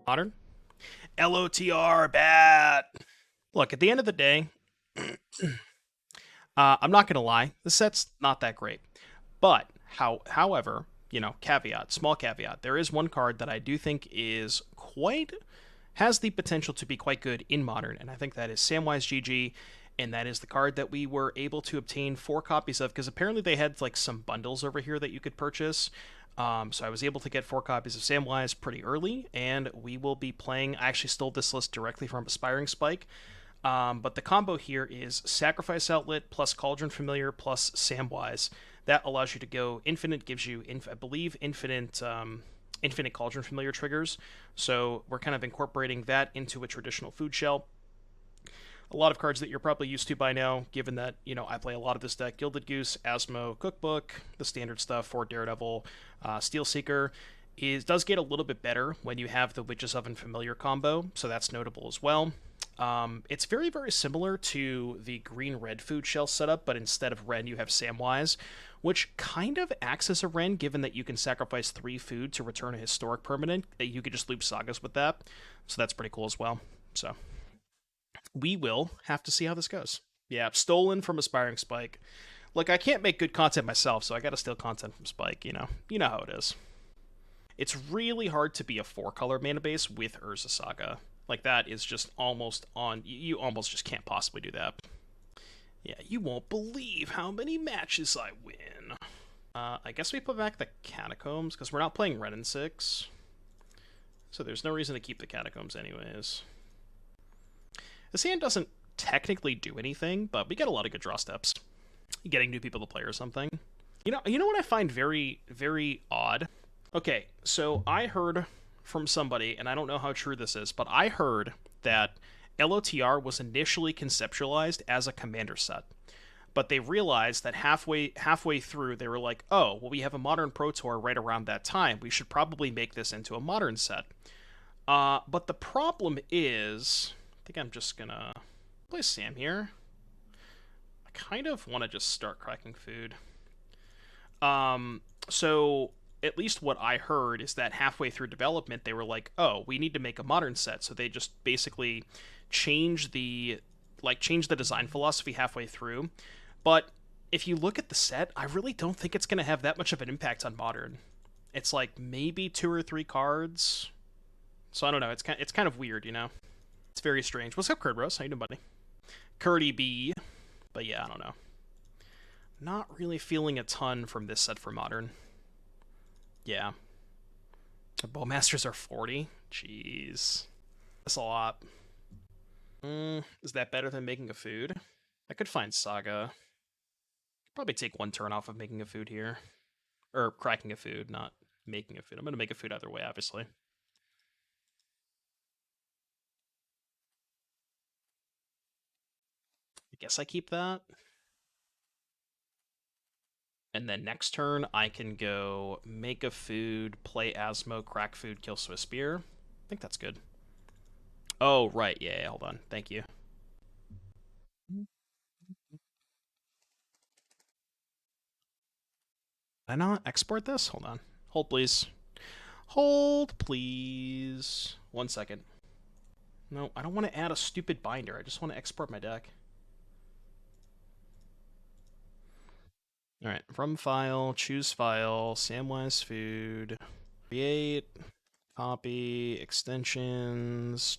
Modern? LOTR, bat! Look, at the end of the day, I'm not going to lie, the set's not that great. But, however, caveat, small caveat, there is one card that I do think has the potential to be quite good in Modern, and I think that is Samwise GG, and that is the card that we were able to obtain 4 copies of, because apparently they had like some bundles over here that you could purchase. So I was able to get 4 copies of Samwise pretty early, and we will be playing. I actually stole this list directly from Aspiring Spike. But the combo here is Sacrifice Outlet plus Cauldron Familiar plus Samwise. That allows you to go infinite, gives you, I believe, infinite Cauldron Familiar triggers. So we're kind of incorporating that into a traditional food shell. A lot of cards that you're probably used to by now, given that, I play a lot of this deck. Gilded Goose, Asmo, Cookbook, the standard stuff for Daredevil, Steelseeker. Does get a little bit better when you have the Witch's Oven Familiar combo, so that's notable as well. It's very, very similar to the green-red food shell setup, but instead of Ren, you have Samwise, which kind of acts as a Ren, given that you can sacrifice 3 food to return a historic permanent. You could just loop Sagas with that, so that's pretty cool as well. So we will have to see how this goes. Yeah, stolen from Aspiring Spike. Look, I can't make good content myself, so I gotta steal content from Spike, You know how it is. It's really hard to be a 4-color mana base with Urza Saga. Like, that is just almost on... You almost just can't possibly do that. Yeah, you won't believe how many matches I win. I guess we put back the Catacombs, because we're not playing Red and 6. So there's no reason to keep the Catacombs anyways. This hand doesn't technically do anything, but we get a lot of good draw steps. Getting new people to play or something. You know what I find very, very odd? Okay, so I heard from somebody, and I don't know how true this is, but I heard that LOTR was initially conceptualized as a commander set. But they realized that halfway through, they were like, oh, well, we have a Modern Pro Tour right around that time. We should probably make this into a Modern set. But the problem is... I think I'm just gonna play Sam here. I kind of want to just start cracking food. So at least what I heard is that halfway through development, they were like, oh, we need to make a modern set. So they just basically changed the design philosophy halfway through. But if you look at the set, I really don't think it's going to have that much of an impact on modern. It's like maybe 2 or 3 cards. So I don't know. It's kind of weird, It's very strange. What's up, Curd Rose? How you doing, buddy? Curdy B. But yeah, I don't know. Not really feeling a ton from this set for Modern. Yeah. The Bowmasters are 40? Jeez. That's a lot. Is that better than making a food? I could find Saga. Probably take 1 turn off of making a food here. Or cracking a food, not making a food. I'm going to make a food either way, obviously. I guess I keep that. And then next turn, I can go make a food, play Asmo, crack food, kill Swiss Spear. I think that's good. Oh, right. Yeah, hold on. Thank you. Did I not export this? Hold on. Hold, please. Hold, please. 1 second. No, I don't want to add a stupid binder. I just want to export my deck. Alright, from file, choose file, Samwise food, create, copy, extensions.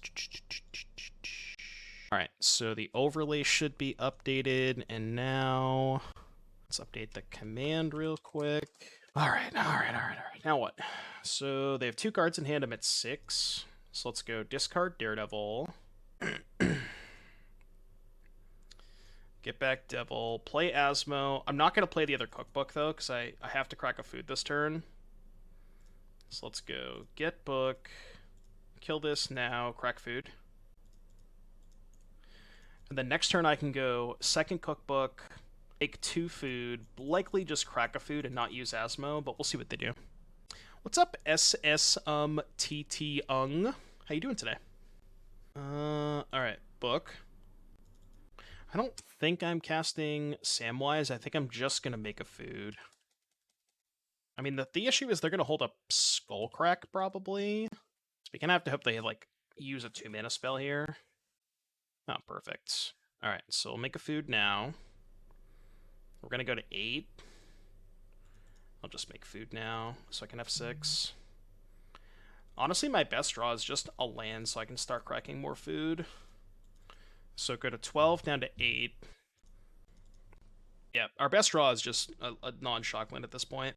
Alright, so the overlay should be updated, and now let's update the command real quick. Alright. Now what? So they have 2 cards in hand, I'm at 6. So let's go discard Daredevil. Get back Devil, play Asmo. I'm not going to play the other cookbook, though, because I have to crack a food this turn. So let's go get book, kill this now, crack food. And then next turn I can go second cookbook, take 2 food, likely just crack a food and not use Asmo, but we'll see what they do. What's up, SSTT Ung? How you doing today? Alright, book. I don't think I'm casting Samwise. I think I'm just going to make a food. I mean, the issue is they're going to hold up Skullcrack, probably. we kind of have to hope they, like, use a 2-mana spell here. Oh, perfect. Alright, so we'll make a food now. We're going to go to 8. I'll just make food now, so I can have 6. Honestly, my best draw is just a land, so I can start cracking more food. So go to 12, down to 8. Yeah, our best draw is just a non-shock land at this point.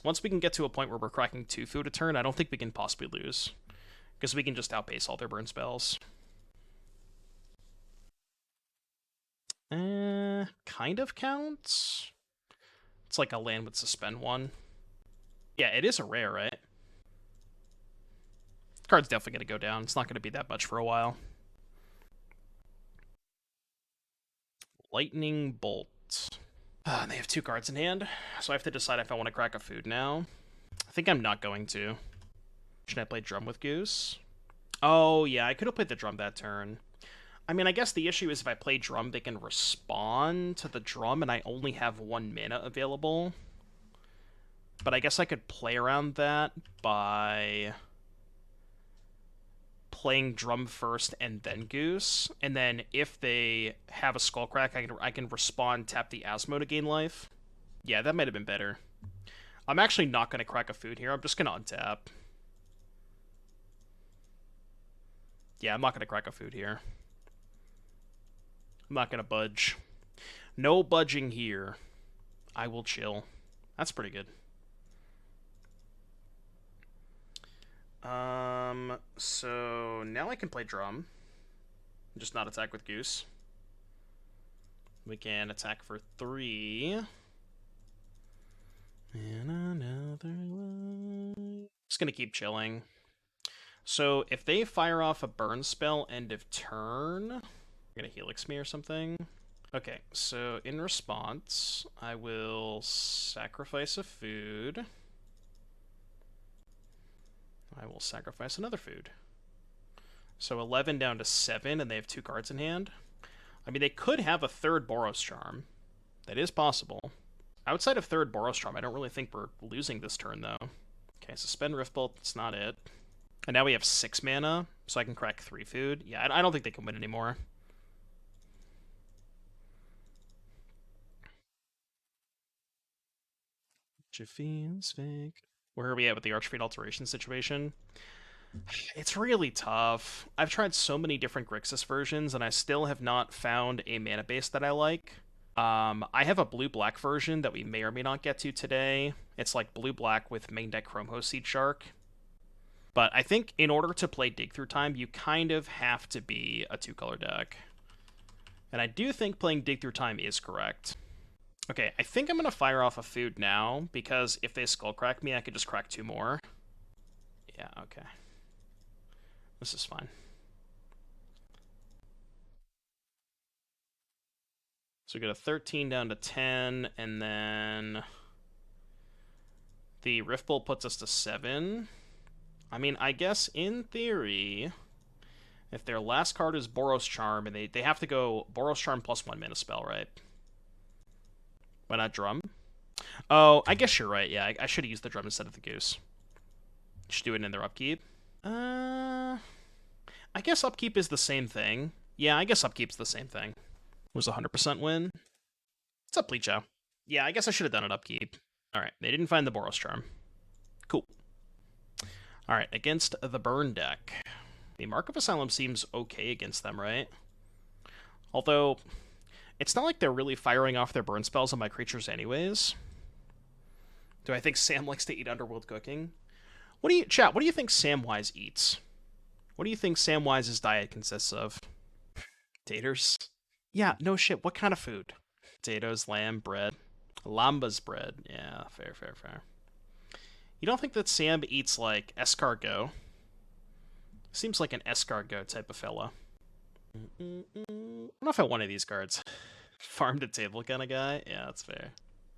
Once we can get to a point where we're cracking 2 food a turn, I don't think we can possibly lose. Because we can just outpace all their burn spells. Kind of counts. It's like a land with suspend 1. Yeah, it is a rare, right? The card's definitely going to go down. It's not going to be that much for a while. Lightning Bolt. They have 2 cards in hand, so I have to decide if I want to crack a food now. I think I'm not going to. Should I play Drum with Goose? Oh, yeah, I could have played the Drum that turn. I mean, I guess the issue is if I play Drum, they can respond to the Drum, and I only have 1 mana available. But I guess I could play around that by playing Drum first and then Goose. And then if they have a Skullcrack, I can respond, tap the Asmo to gain life. Yeah, that might have been better. I'm actually not going to crack a food here. I'm just going to untap. Yeah, I'm not going to crack a food here. I'm not going to budge. No budging here. I will chill. That's pretty good. So now I can play Drum. Just not attack with Goose. We can attack for 3. And another one. Just gonna keep chilling. So if they fire off a burn spell end of turn, I'm gonna Helix me or something. Okay, so in response, I will sacrifice a food. I will sacrifice another food. So 11 down to 7, and they have 2 cards in hand. I mean, they could have a third Boros Charm. That is possible. Outside of third Boros Charm, I don't really think we're losing this turn, though. Okay, suspend Riftbolt, that's not it. And now we have 6 mana, so I can crack 3 food. Yeah, I don't think they can win anymore. Feels fake. Where are we at with the Archfiend Alteration situation? It's really tough. I've tried so many different Grixis versions, and I still have not found a mana base that I like. I have a blue-black version that we may or may not get to today. It's like blue-black with main deck Chromho Seed Shark. But I think in order to play Dig Through Time, you kind of have to be a 2-color deck. And I do think playing Dig Through Time is correct. Okay, I think I'm going to fire off a food now, because if they Skullcrack me, I could just crack 2 more. Yeah, okay. This is fine. So we go to 13 down to 10, and then the Riftbolt puts us to 7. I mean, I guess in theory, if their last card is Boros Charm, and they have to go Boros Charm plus 1 mana spell, right? Why not Drum? Oh, I guess you're right. Yeah, I should have used the Drum instead of the Goose. Should do it in their upkeep. I guess upkeep is the same thing. Yeah, I guess upkeep's the same thing. It was a 100% win. What's up, Bleachow? Yeah, I guess I should have done it upkeep. Alright, they didn't find the Boros Charm. Cool. Alright, against the burn deck. The Mark of Asylum seems okay against them, right? Although, it's not like they're really firing off their burn spells on my creatures anyways. Do I think Sam likes to eat Underworld Cooking? Chat, what do you think Samwise eats? What do you think Samwise's diet consists of? Taters? Yeah, no shit, what kind of food? Potatoes, lamb, bread. Lambas bread. Yeah, fair, fair, fair. You don't think that Sam eats, like, escargot? Seems like an escargot type of fella. I don't know if I want any of these cards. Farm to table kind of guy? Yeah, that's fair.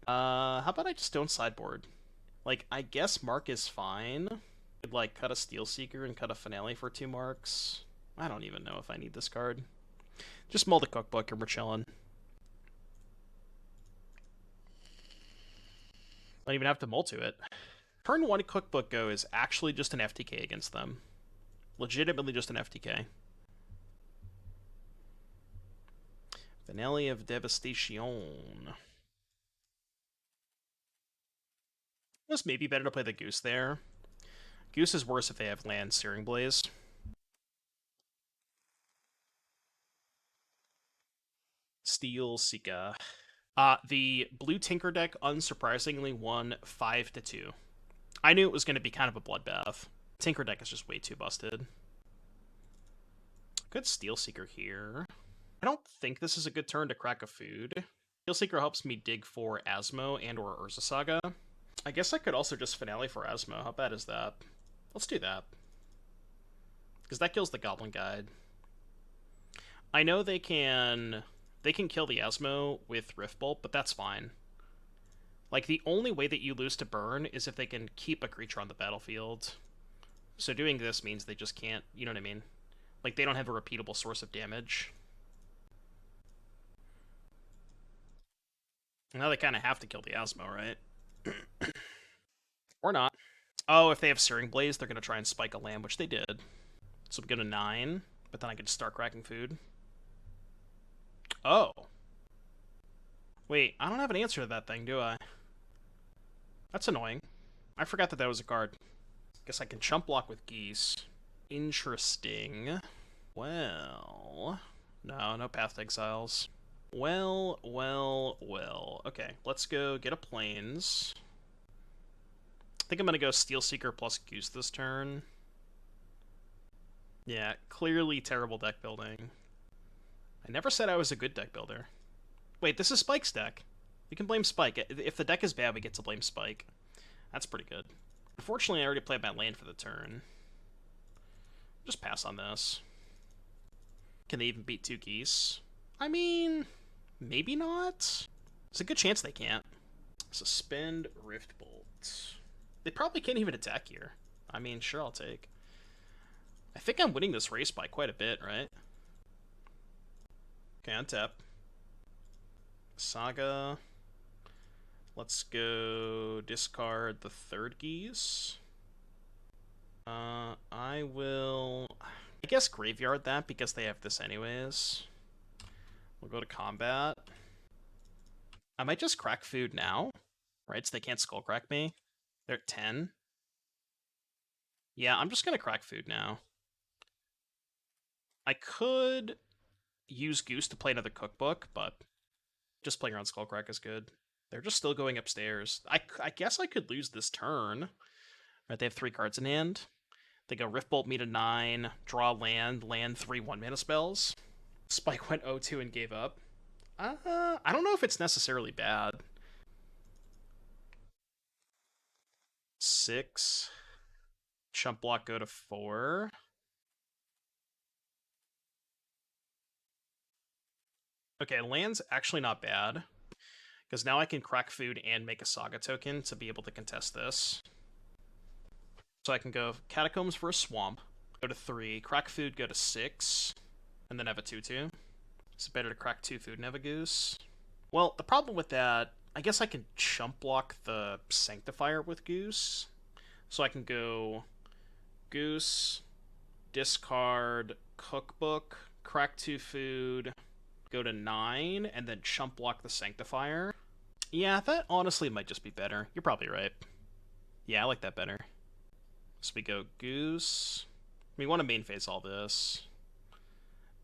How about I just don't sideboard? Like, I guess Mark is fine. Could, like, cut a Steelseeker and cut a Finale for 2 marks. I don't even know if I need this card. Just mull the cookbook and we're chilling. Don't even have to mull to it. Turn 1 cookbook go is actually just an FTK against them. Legitimately just an FTK. Finale of Devastation. It was maybe better to play the Goose there. Goose is worse if they have land Searing Blaze. Steelseeker. The blue Tinker deck unsurprisingly won 5-2. I knew it was going to be kind of a bloodbath. Tinker deck is just way too busted. Good Steelseeker here. I don't think this is a good turn to crack a food. Steelseeker helps me dig for Asmo and or Urza Saga. I guess I could also just Finale for Asmo. How bad is that? Let's do that. Because that kills the Goblin Guide. I know they can kill the Asmo with Riftbolt, but that's fine. Like, the only way that you lose to burn is if they can keep a creature on the battlefield. So doing this means they just can't, you know what I mean? Like, they don't have a repeatable source of damage. Now they kind of have to kill the Asmo, right? Or not. Oh, if they have Searing Blaze, they're going to try and spike a land, which they did. So we go to 9, but then I can start cracking food. Oh. Wait, I don't have an answer to that thing, do I? That's annoying. I forgot that that was a card. Guess I can chump block with Geese. Interesting. Well... No Path to Exiles. Well. Okay, let's go get a Plains. I think I'm going to go Steelseeker plus Goose this turn. Yeah, clearly terrible deck building. I never said I was a good deck builder. Wait, this is Spike's deck. We can blame Spike. If the deck is bad, we get to blame Spike. That's pretty good. Unfortunately, I already played my land for the turn. Just pass on this. Can they even beat 2 Geese? I mean, maybe not. There's a good chance they can't. Suspend Riftbolt. They probably can't even attack here. I mean, sure, I'll take. I think I'm winning this race by quite a bit, right? Okay, untap. Saga. Let's go discard the 3rd Geese. I will... I guess graveyard that because they have this anyways. We'll go to combat. I might just crack food now, right? So they can't skull crack me. They're at 10. Yeah, I'm just going to crack food now. I could use Goose to play another cookbook, but just playing around Skullcrack is good. They're just still going upstairs. I guess I could lose this turn. Right, they have 3 cards in hand. They go Riftbolt me to 9, draw land, land 3 1-mana spells. Spike went 0-2 and gave up. I don't know if it's necessarily bad. 6. Chump block go to 4. Okay, land's actually not bad. Because now I can crack food and make a Saga token to be able to contest this. So I can go Catacombs for a Swamp, go to 3, crack food, go to 6, and then have a 2-2. It's better to crack 2 food and have a Goose. Well, the problem with that, I guess I can chump block the Sanctifier with Goose. So I can go Goose, discard, Cookbook, crack 2 food, go to 9, and then chump block the Sanctifier. Yeah, that honestly might just be better. You're probably right. Yeah, I like that better. So we go Goose. We want to main phase all this.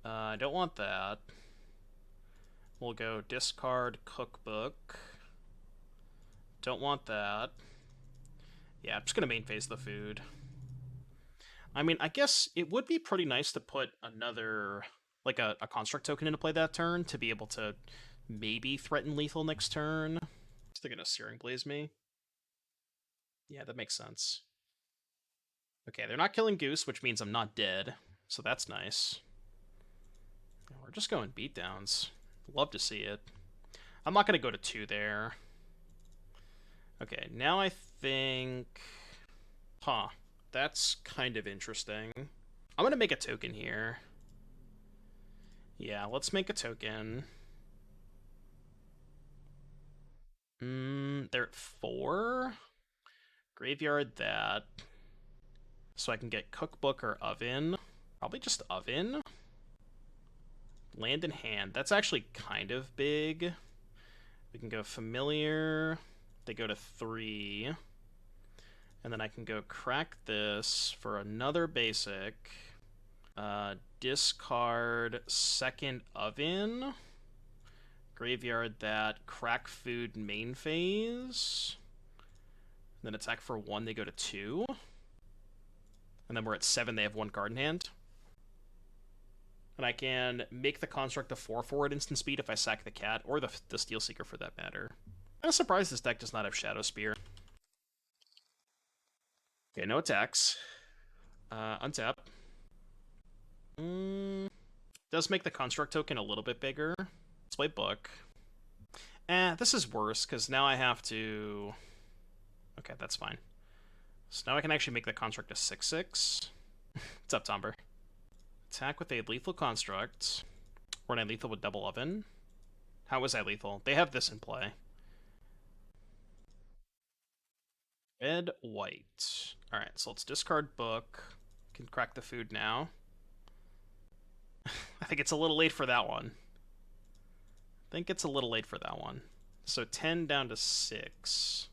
I don't want that. We'll go discard Cookbook. Don't want that. Yeah, I'm just going to main phase the food. I mean, I guess it would be pretty nice to put another, like a construct token into play that turn to be able to maybe threaten lethal next turn. They're going to Searing Blaze me. Yeah, that makes sense. Okay, they're not killing Goose, which means I'm not dead, so that's nice. We're just going beatdowns. Love to see it. I'm not going to go to 2 there. Okay, now I think... Huh, that's kind of interesting. I'm going to make a token here. Yeah, let's make a token. They're at 4? Graveyard that. So I can get Cookbook or Oven. Probably just Oven. Land in hand. That's actually kind of big. We can go Familiar. They go to 3. And then I can go crack this for another basic. Discard second Oven. Graveyard that. Crack food main phase. And then attack for 1, they go to 2. And then we're at 7, they have 1 card in hand. And I can make the construct a 4/4 at instant speed if I sack the cat, or the Steelseeker for that matter. I'm surprised this deck does not have Shadow Spear. Okay, no attacks. Untap. Does make the construct token a little bit bigger. Let's play Book. This is worse, because now I have to... Okay, that's fine. So now I can actually make the construct a 6/6. What's up, Tomber? Attack with a lethal construct. Or an lethal with double Oven. How was I lethal? They have this in play. Red, white. Alright, so let's discard Book. Can crack the food now. I think it's a little late for that one. So 10 down to 6.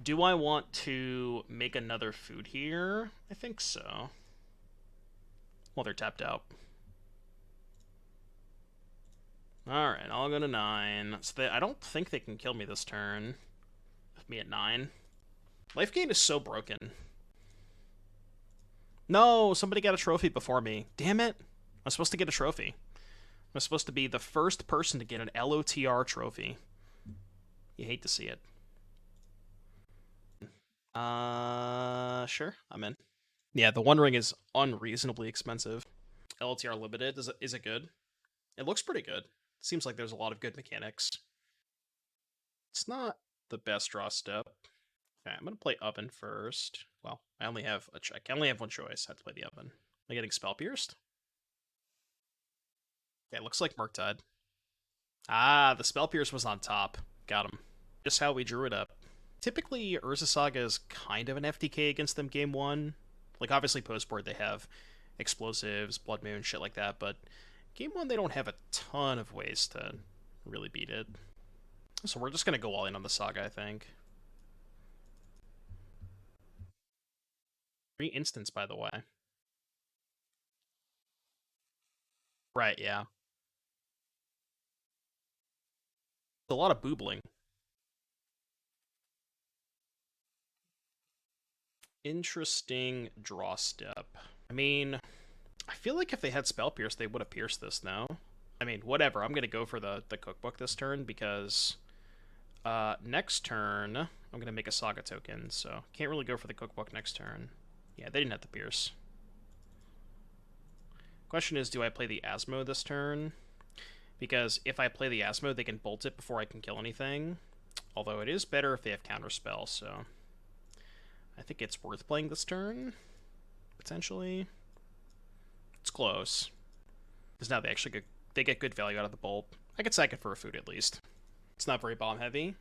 Do I want to make another food here? I think so. Well, they're tapped out. Alright, I'll go to 9. So I don't think they can kill me this turn. With me at 9. Life gain is so broken. No, somebody got a trophy before me. Damn it. I'm supposed to get a trophy. I'm supposed to be the first person to get an LOTR trophy. You hate to see it. Sure, I'm in. Yeah, the One Ring is unreasonably expensive. LTR Limited, is it good? It looks pretty good. Seems like there's a lot of good mechanics. It's not the best draw step. Okay, I'm gonna play Oven first. Well, I only have a check. I only have one choice. I have to play the Oven. Am I getting Spell Pierced? Okay, it looks like Murktide. Ah, the Spell Pierce was on top. Got him. Just how we drew it up. Typically, Urza Saga is kind of an FTK against them game 1. Like, obviously, post-board they have explosives, Blood Moon, shit like that, but game 1 they don't have a ton of ways to really beat it. So we're just gonna go all in on the Saga, I think. 3 instants, by the way. Right, yeah. It's a lot of boobling. Interesting draw step. I mean, I feel like if they had Spell Pierce, they would have pierced this now. I mean, whatever. I'm going to go for the Cookbook this turn because next turn, I'm going to make a Saga token, so can't really go for the Cookbook next turn. Yeah, they didn't have the Pierce. Question is, do I play the Asmo this turn? Because if I play the Asmo, they can bolt it before I can kill anything. Although it is better if they have Counterspell, so... I think it's worth playing this turn, potentially. It's close. Because now they actually get good value out of the bolt. I could sack it for a food at least. It's not very bomb heavy.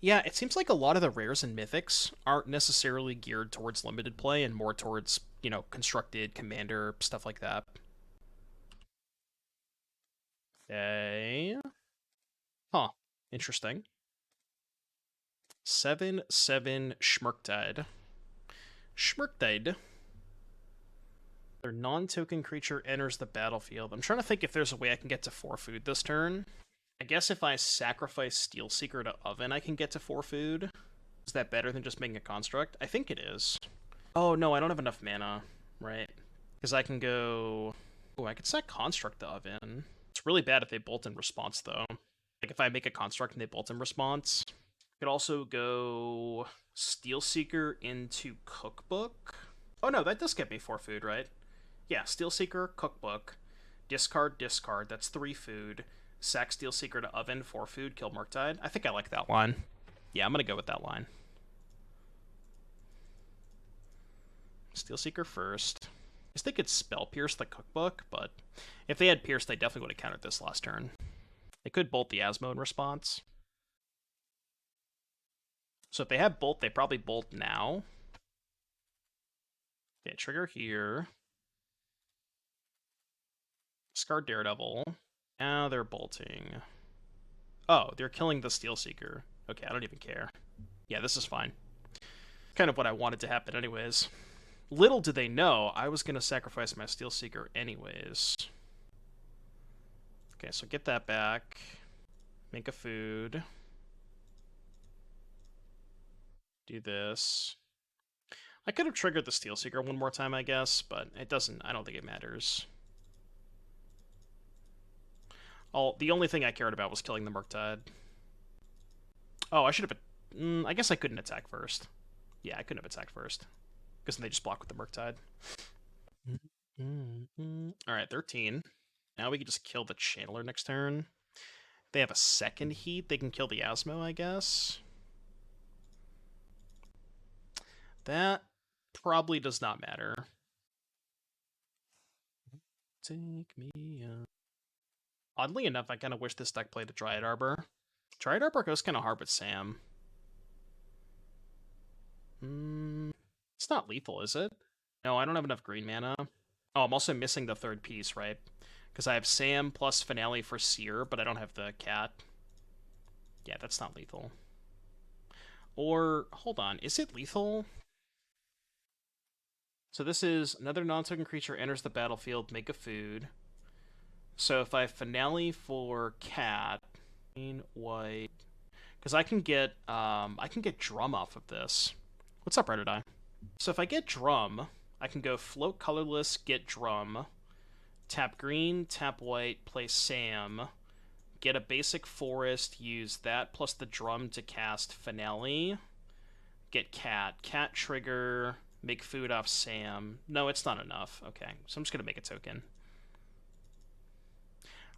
Yeah, it seems like a lot of the rares and mythics aren't necessarily geared towards limited play and more towards, you know, constructed, commander, stuff like that. Okay. Huh. Interesting. 7/7 Schmurktide. Schmurktide. Their non-token creature enters the battlefield. I'm trying to think if there's a way I can get to 4 food this turn. I guess if I sacrifice Steelseeker to Oven, I can get to 4 food. Is that better than just making a construct? I think it is. Oh, no, I don't have enough mana. Right. Because I can go... Oh, I could set construct to Oven. It's really bad if they bolt in response, though. Like, if I make a construct and they bolt in response... I could also go Steelseeker into Cookbook. Oh no, that does get me 4 food, right? Yeah, Steelseeker, Cookbook, discard, discard, that's 3 food. Sack Steelseeker to Oven, 4 food, kill Murktide. I think I like that line. Yeah, I'm gonna go with that line. Steelseeker first. I guess they could Spell Pierce the Cookbook, but if they had Pierce, they definitely would have countered this last turn. They could bolt the Asmo in response. So if they have bolt, they probably bolt now. Okay, trigger here. Discard Daredevil. Now they're bolting. Oh, they're killing the Steelseeker. Okay, I don't even care. Yeah, this is fine. Kind of what I wanted to happen anyways. Little did they know, I was going to sacrifice my Steelseeker anyways. Okay, so get that back. Make a food. Do this. I could have triggered the Steelseeker one more time, I guess, but it doesn't. I don't think it matters. The only thing I cared about was killing the Murktide. Oh, I should have... I guess I couldn't attack first. Yeah, I couldn't have attacked first. Because then they just block with the Murktide. Alright, 13. Now we can just kill the Channeler next turn. If they have a second heat, they can kill the Asmo, I guess. That probably does not matter. Take me up. Oddly enough, I kind of wish this deck played a Dryad Arbor. Dryad Arbor goes kind of hard with Sam. It's not lethal, is it? No, I don't have enough green mana. Oh, I'm also missing the third piece, right? Because I have Sam plus Finale for Seer, but I don't have the cat. Yeah, that's not lethal. Or, hold on, is it lethal? So this is another non-token creature enters the battlefield, make a food. So if I have Finale for cat, green, white, because I can get Drum off of this. What's up, Red Eye? So if I get Drum, I can go float colorless, get Drum, tap green, tap white, play Sam, get a basic forest, use that plus the Drum to cast Finale, get cat trigger, make food off Sam. No, it's not enough. Okay, so I'm just gonna make a token.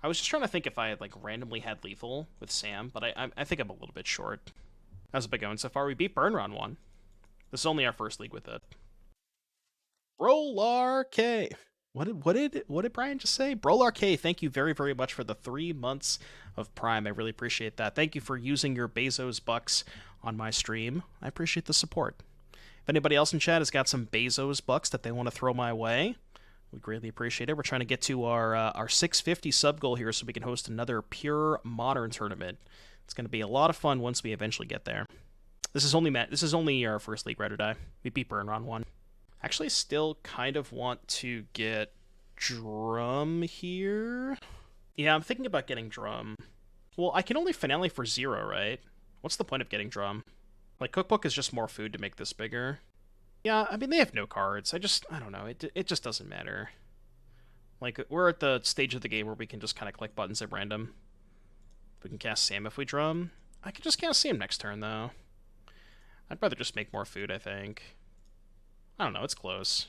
I was just trying to think if I had like randomly had lethal with Sam, but I think I'm a little bit short. How's it been going so far? We beat Burn round 1. This is only our first league with it. Brolar K. What did Brian just say? Brolar K, thank you very, very much for the 3 months of Prime. I really appreciate that. Thank you for using your Bezos bucks on my stream. I appreciate the support. If anybody else in chat has got some Bezos bucks that they want to throw my way, we greatly appreciate it. We're trying to get to our 650 sub goal here so we can host another pure modern tournament. It's going to be a lot of fun once we eventually get there. This is only our first league, Red or Die. We beat Burn round 1. Actually, still kind of want to get Drum here. Yeah, I'm thinking about getting Drum. Well, I can only Finale for 0, right? What's the point of getting Drum? Like, Cookbook is just more food to make this bigger. Yeah, I mean, they have no cards. I don't know. It just doesn't matter. Like, we're at the stage of the game where we can just kind of click buttons at random. We can cast Sam if we Drum. I could just cast Sam next turn, though. I'd rather just make more food, I think. I don't know, it's close.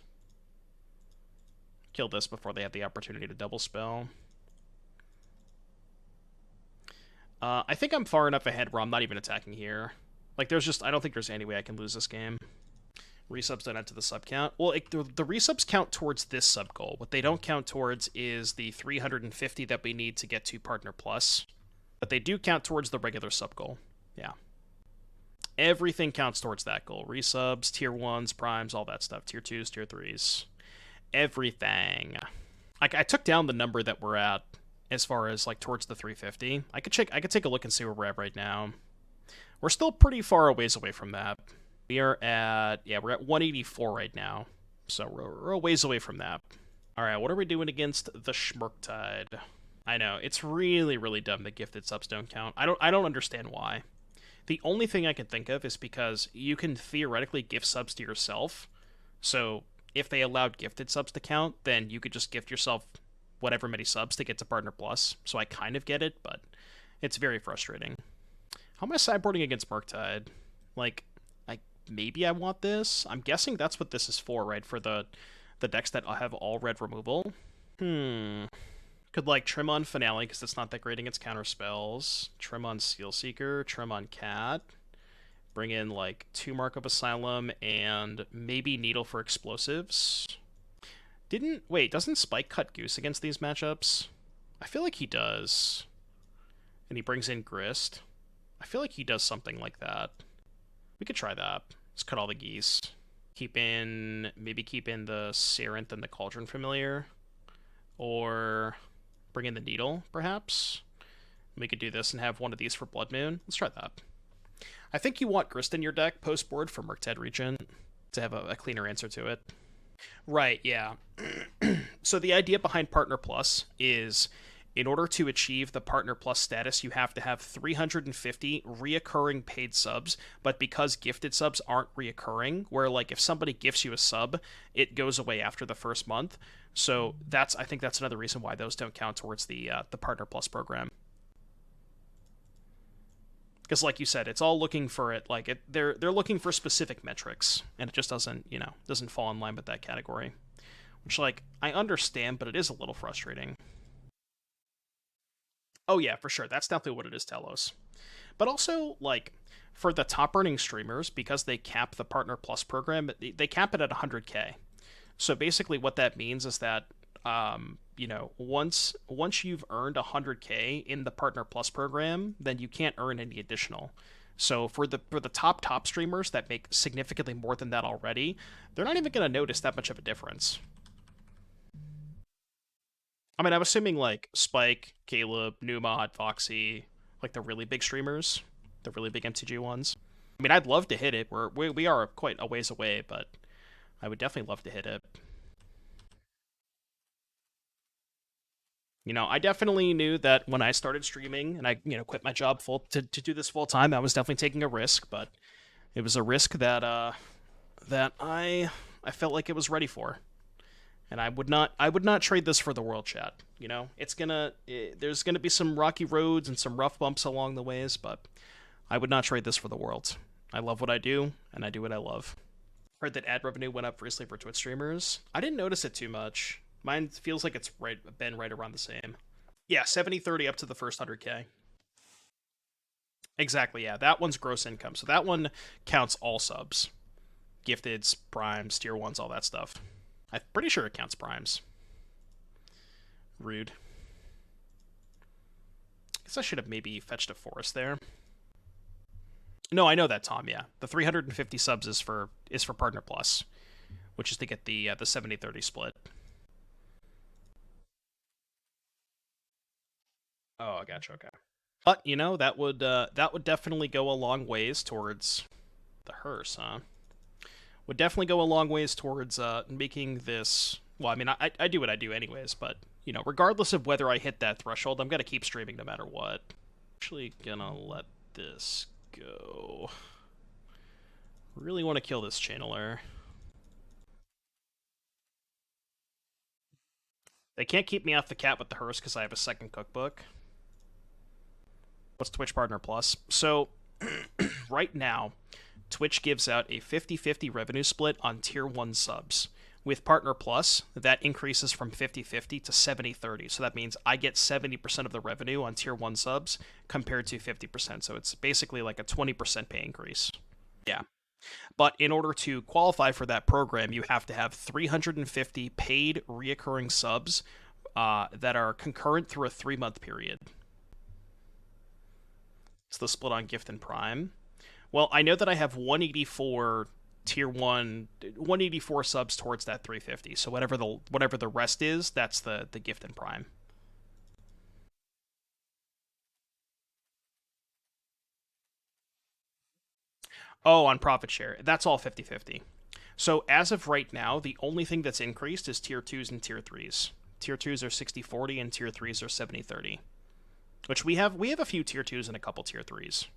Kill this before they have the opportunity to double spell. I think I'm far enough ahead where I'm not even attacking here. Like, I don't think there's any way I can lose this game. Resubs don't add to the sub count. Well, the resubs count towards this sub goal. What they don't count towards is the 350 that we need to get to Partner Plus. But they do count towards the regular sub goal. Yeah. Everything counts towards that goal. Resubs, tier 1s, primes, all that stuff. Tier 2s, tier 3s. Everything. I took down the number that we're at as far as like towards the 350. I could take a look and see where we're at right now. We're still pretty far a ways away from that. We're at 184 right now. So we're a ways away from that. Alright, what are we doing against the Schmurktide? I know, it's really, really dumb that gifted subs don't count. I don't understand why. The only thing I can think of is because you can theoretically gift subs to yourself. So if they allowed gifted subs to count, then you could just gift yourself whatever many subs to get to Partner Plus. So I kind of get it, but it's very frustrating. How am I sideboarding against Murktide? Like, maybe I want this? I'm guessing that's what this is for, right? For the decks that have all red removal. Could, like, trim on Finale, because it's not that great against counter spells. Trim on Steelseeker, trim on Cat. Bring in, like, 2 Mark of Asylum, and maybe Needle for explosives. Doesn't Spike cut Goose against these matchups? I feel like he does. And he brings in Grist. I feel like he does something like that. We could try that. Just cut all the geese. Maybe keep in the Sarinth and the Cauldron Familiar, or bring in the Needle, perhaps. We could do this and have one of these for Blood Moon. Let's try that. I think you want Grist in your deck post-board for Murktide Regent to have a cleaner answer to it. Right, yeah. So the idea behind Partner Plus is, in order to achieve the Partner Plus status, you have to have 350 reoccurring paid subs, but because gifted subs aren't reoccurring, where like if somebody gifts you a sub, it goes away after the first month. So I think that's another reason why those don't count towards the Partner Plus program. Because, like you said, it's all looking for it. Like they're looking for specific metrics, and it just doesn't fall in line with that category. Which, like, I understand, but it is a little frustrating. Oh yeah, for sure. That's definitely what it is, Telos. But also, like, for the top earning streamers, because they cap the Partner Plus program, they cap it at 100K. So basically, what that means is that once you've earned 100K in the Partner Plus program, then you can't earn any additional. So for the top streamers that make significantly more than that already, they're not even going to notice that much of a difference. I mean, I'm assuming like Spike, Caleb, Numod, Foxy, like the really big streamers, the really big MTG ones. I mean, I'd love to hit it. We are quite a ways away, but I would definitely love to hit it. I definitely knew that when I started streaming and I, quit my job to do this full time, I was definitely taking a risk, but it was a risk that I felt like it was ready for. And I would not trade this for the world, chat. There's gonna be some rocky roads and some rough bumps along the ways, but I would not trade this for the world. I love what I do, and I do what I love. Heard that ad revenue went up recently for Twitch streamers. I didn't notice it too much. Mine feels like it's been right around the same. Yeah, 70-30 up to the first 100K. Exactly, yeah. That one's gross income. So that one counts all subs. Gifteds, primes, tier 1s, all that stuff. I'm pretty sure it counts primes. Rude. Guess I should have maybe fetched a forest there. No, I know that, Tom, yeah. The 350 subs is for Partner Plus, which is to get the 70-30 split. Oh, I gotcha. Okay, but that would definitely go a long ways towards the hearse, huh? Would definitely go a long ways towards making this. Well, I mean, I do what I do anyways, but regardless of whether I hit that threshold, I'm gonna keep streaming no matter what. Actually, gonna let this go. Really want to kill this channeler. They can't keep me off the cat with the hearse because I have a second cookbook. What's Twitch Partner Plus? So, right now, Twitch gives out a 50-50 revenue split on tier 1 subs. With Partner Plus, that increases from 50-50 to 70-30. So that means I get 70% of the revenue on tier 1 subs compared to 50%. So it's basically like a 20% pay increase. Yeah. But in order to qualify for that program, you have to have 350 paid reoccurring subs that are concurrent through a 3-month period. It's the split on Gift and Prime. Well, I know that I have 184 tier 184 subs towards that 350. So whatever the rest is, that's the Gift and Prime. Oh, on profit share. That's all 50-50. So as of right now, the only thing that's increased is tier 2s and tier 3s. Tier 2s are 60-40 and tier 3s are 70-30. Which we have a few tier 2s and a couple tier 3s.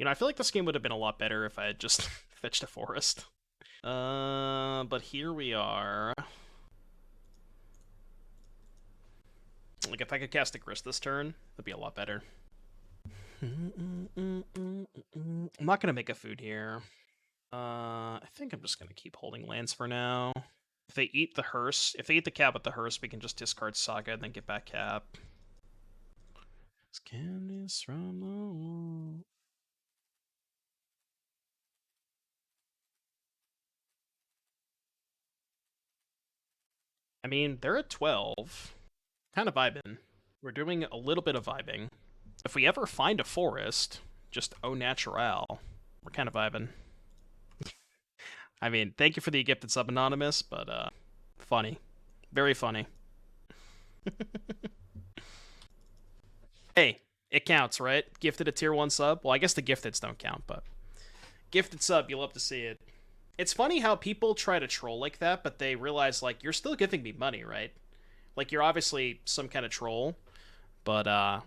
I feel like this game would have been a lot better if I had just fetched a forest. But here we are. Like, if I could cast a Grist this turn, that'd be a lot better. I'm not gonna make a food here. I think I'm just gonna keep holding lands for now. If they eat the hearse, if they eat the cap with the hearse, we can just discard Saga and then get back cap. Candies from the wall. I mean, they're at 12. Kind of vibing. We're doing a little bit of vibing. If we ever find a forest, just au naturel. We're kind of vibing. I mean, thank you for the gifted sub, Anonymous, but funny. Very funny. Hey, it counts, right? Gifted a tier 1 sub. Well, I guess the gifteds don't count, but gifted sub, you'll love to see it. It's funny how people try to troll like that, but they realize, like, you're still giving me money, right? Like, you're obviously some kind of troll, but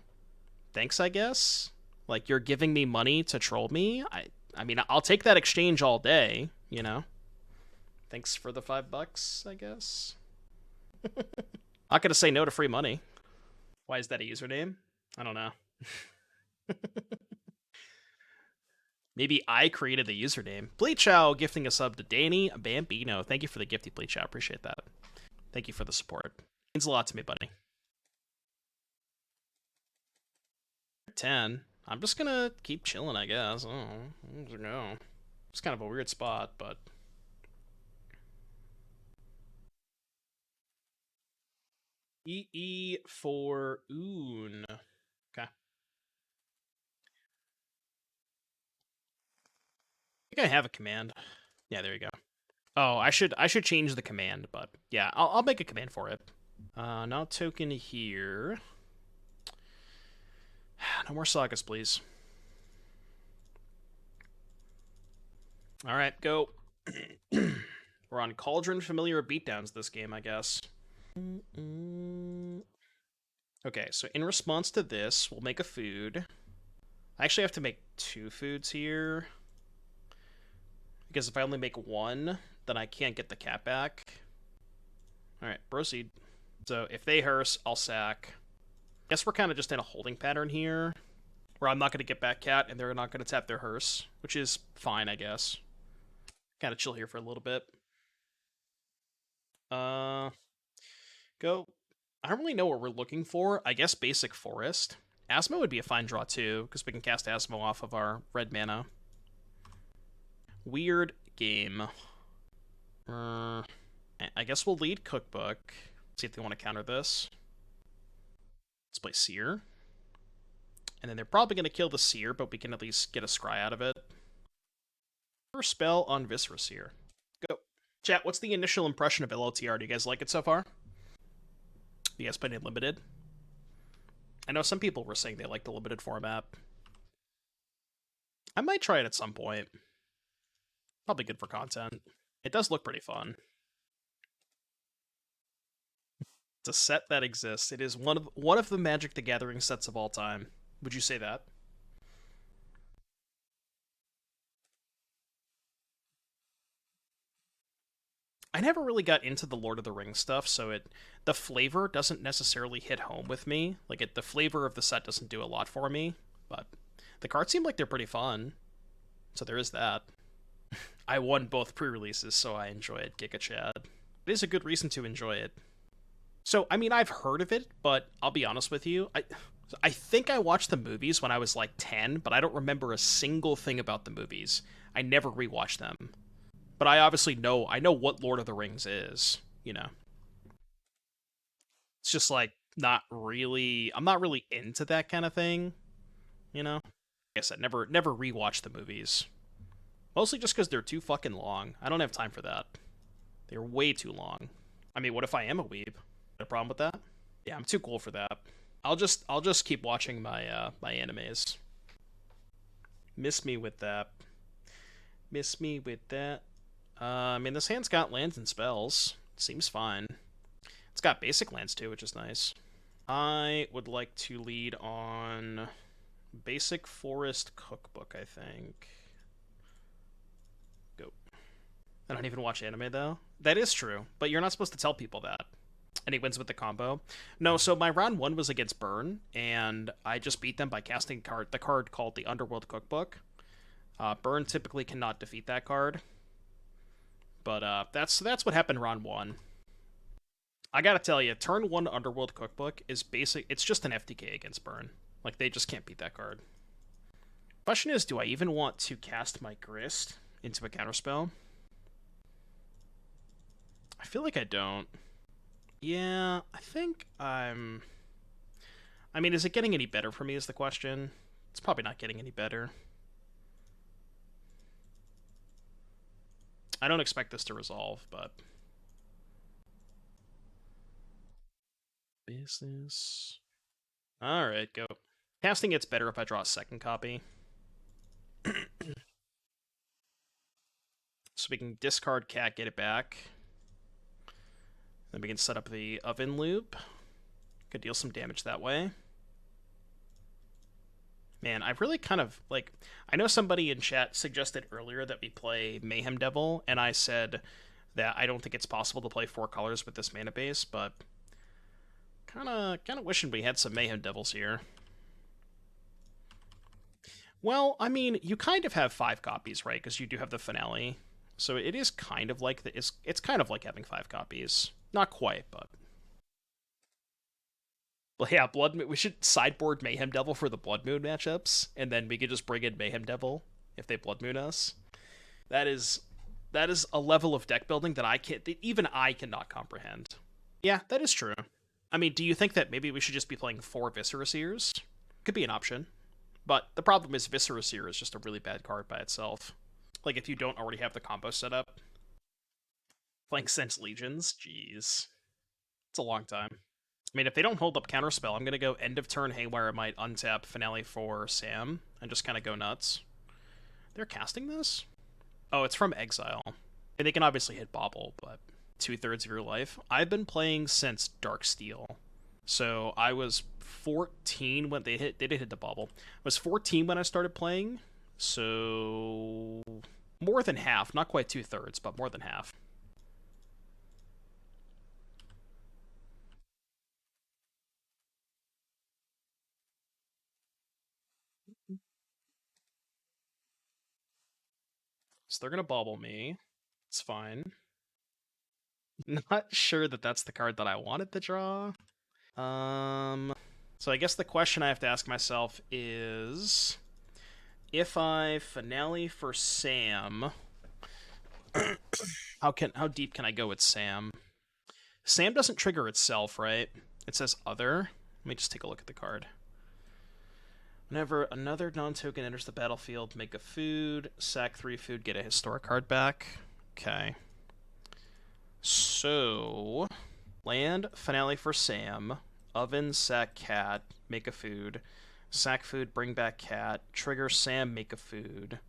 thanks, I guess. Like, you're giving me money to troll me. I mean, I'll take that exchange all day, you know? Thanks for the $5, I guess. Not gonna say no to free money. Why is that a username? I don't know. Maybe I created the username. Bleachow gifting a sub to Danny Bambino. Thank you for the gifty, Bleachow. Appreciate that. Thank you for the support. Means a lot to me, buddy. 10. I'm just gonna keep chilling, I guess. I don't know. It's kind of a weird spot, but... EE for Oon. Okay. I think I have a command. Yeah, there you go. Oh, I should change the command, but yeah, I'll make a command for it. Now token here. No more sagas, please. All right, go. We're on Cauldron Familiar beatdowns this game, I guess. Okay, so in response to this, we'll make a food. I actually have to make 2 foods here. Because if I only make 1, then I can't get the cat back. Alright, proceed. So if they hearse, I'll sack. Guess we're kind of just in a holding pattern here. Where I'm not going to get back cat, and they're not going to tap their hearse. Which is fine, I guess. Kind of chill here for a little bit. Go. I don't really know what we're looking for. I guess basic forest. Asmo would be a fine draw too, because we can cast Asmo off of our red mana. Weird game. I guess we'll lead Cookbook. See if they want to counter this. Let's play Seer. And then they're probably going to kill the Seer, but we can at least get a scry out of it. First spell on Viscera Seer. Go. Chat, what's the initial impression of LOTR? Do you guys like it so far? You guys played in limited? I know some people were saying they like the limited format. I might try it at some point. Probably good for content. It does look pretty fun. It's a set that exists. It is one of the Magic the Gathering sets of all time. Would you say that? I never really got into the Lord of the Rings stuff, so the flavor doesn't necessarily hit home with me. Like, the flavor of the set doesn't do a lot for me, but the cards seem like they're pretty fun. So there is that. I won both pre-releases, so I enjoy it, Giga Chad. It is a good reason to enjoy it. So, I mean, I've heard of it, but I'll be honest with you. I think I watched the movies when I was like 10, but I don't remember a single thing about the movies. I never rewatched them. But I obviously know, what Lord of the Rings is, you know. It's just like, I'm not really into that kind of thing, you know. Like I said, never rewatched the movies. Mostly just because they're too fucking long. I don't have time for that. They're way too long. I mean, what if I am a weeb? Got a problem with that? Yeah, I'm too cool for that. I'll just keep watching my my animes. Miss me with that. Miss me with that. I mean, this hand's got lands and spells. Seems fine. It's got basic lands too, which is nice. I would like to lead on Basic Forest Cookbook, I think. Go. I don't even watch anime, though. That is true, but you're not supposed to tell people that. And he wins with the combo. No, so my round 1 was against Burn, and I just beat them by casting the card called the Underworld Cookbook. Burn typically cannot defeat that card. But that's what happened round 1. I gotta tell you, turn 1 Underworld Cookbook is basic. It's just an FTK against Burn. Like, they just can't beat that card. Question is, do I even want to cast my Grist into a counterspell? I feel like I don't. Yeah, I think I'm... I mean, is it getting any better for me is the question. It's probably not getting any better. I don't expect this to resolve, but... Business... Alright, go. Casting gets better if I draw a second copy. So we can discard Cat, get it back. Then we can set up the Oven Loop. Could deal some damage that way. Man, I've really kind of, like... I know somebody in chat suggested earlier that we play Mayhem Devil, and I said that I don't think it's possible to play 4 colors with this mana base, but... Kind of wishing we had some Mayhem Devils here. Well, I mean, you kind of have 5 copies, right? Because you do have the Finale. So it is kind of like it's kind of like having 5 copies. Not quite, but... Well, yeah, Blood Moon. We should sideboard Mayhem Devil for the Blood Moon matchups, and then we could just bring in Mayhem Devil if they Blood Moon us. That is a level of deck building that even I cannot comprehend. Yeah, that is true. I mean, do you think that maybe we should just be playing 4 Viscera Seers? Could be an option. But the problem is Viscera Seer is just a really bad card by itself. Like, if you don't already have the combo set up. Playing Sense Legions? Jeez. It's a long time. I mean, if they don't hold up Counterspell, I'm going to go end of turn Haywire Mite, untap Finale for Sam, and just kind of go nuts. They're casting this? Oh, it's from Exile. And they can obviously hit Bobble, but 2/3 of your life. I've been playing since Darksteel. So I was 14 when they did hit the Bobble. I was 14 when I started playing, so more than half. Not quite 2/3, but more than half. So they're going to Bobble me. It's fine. Not sure that that's the card that I wanted to draw. So I guess the question I have to ask myself is, if I Finale for Sam, how deep can I go with Sam? Sam doesn't trigger itself, right? It says other. Let me just take a look at the card. Whenever another non-token enters the battlefield, make a food, sack 3 food, get a historic card back. Okay. So, land, Finale for Sam, oven, sack cat, make a food, sack food, bring back cat, trigger Sam, make a food,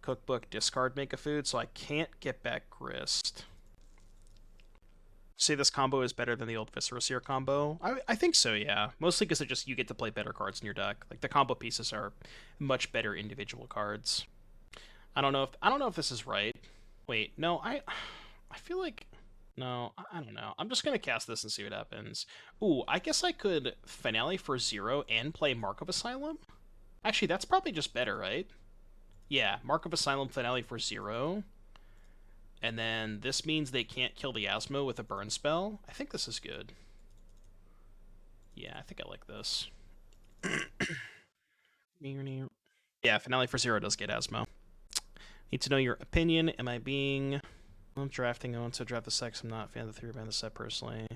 cookbook, discard, make a food, so I can't get back Grist. Say this combo is better than the old Viscera Seer combo? I think so, yeah. Mostly because you get to play better cards in your deck. Like, the combo pieces are much better individual cards. I don't know if this is right. Wait, no, I feel like... No, I don't know. I'm just going to cast this and see what happens. Ooh, I guess I could Finale for 0 and play Mark of Asylum? Actually, that's probably just better, right? Yeah, Mark of Asylum Finale for 0. And then this means they can't kill the Asmo with a burn spell. I think this is good. Yeah, I think I like this. Yeah, Finale for 0 does get Asmo. Need to know your opinion. Am I being... I'm drafting. I want to draft the sex. I'm not a fan of the 3 band set personally.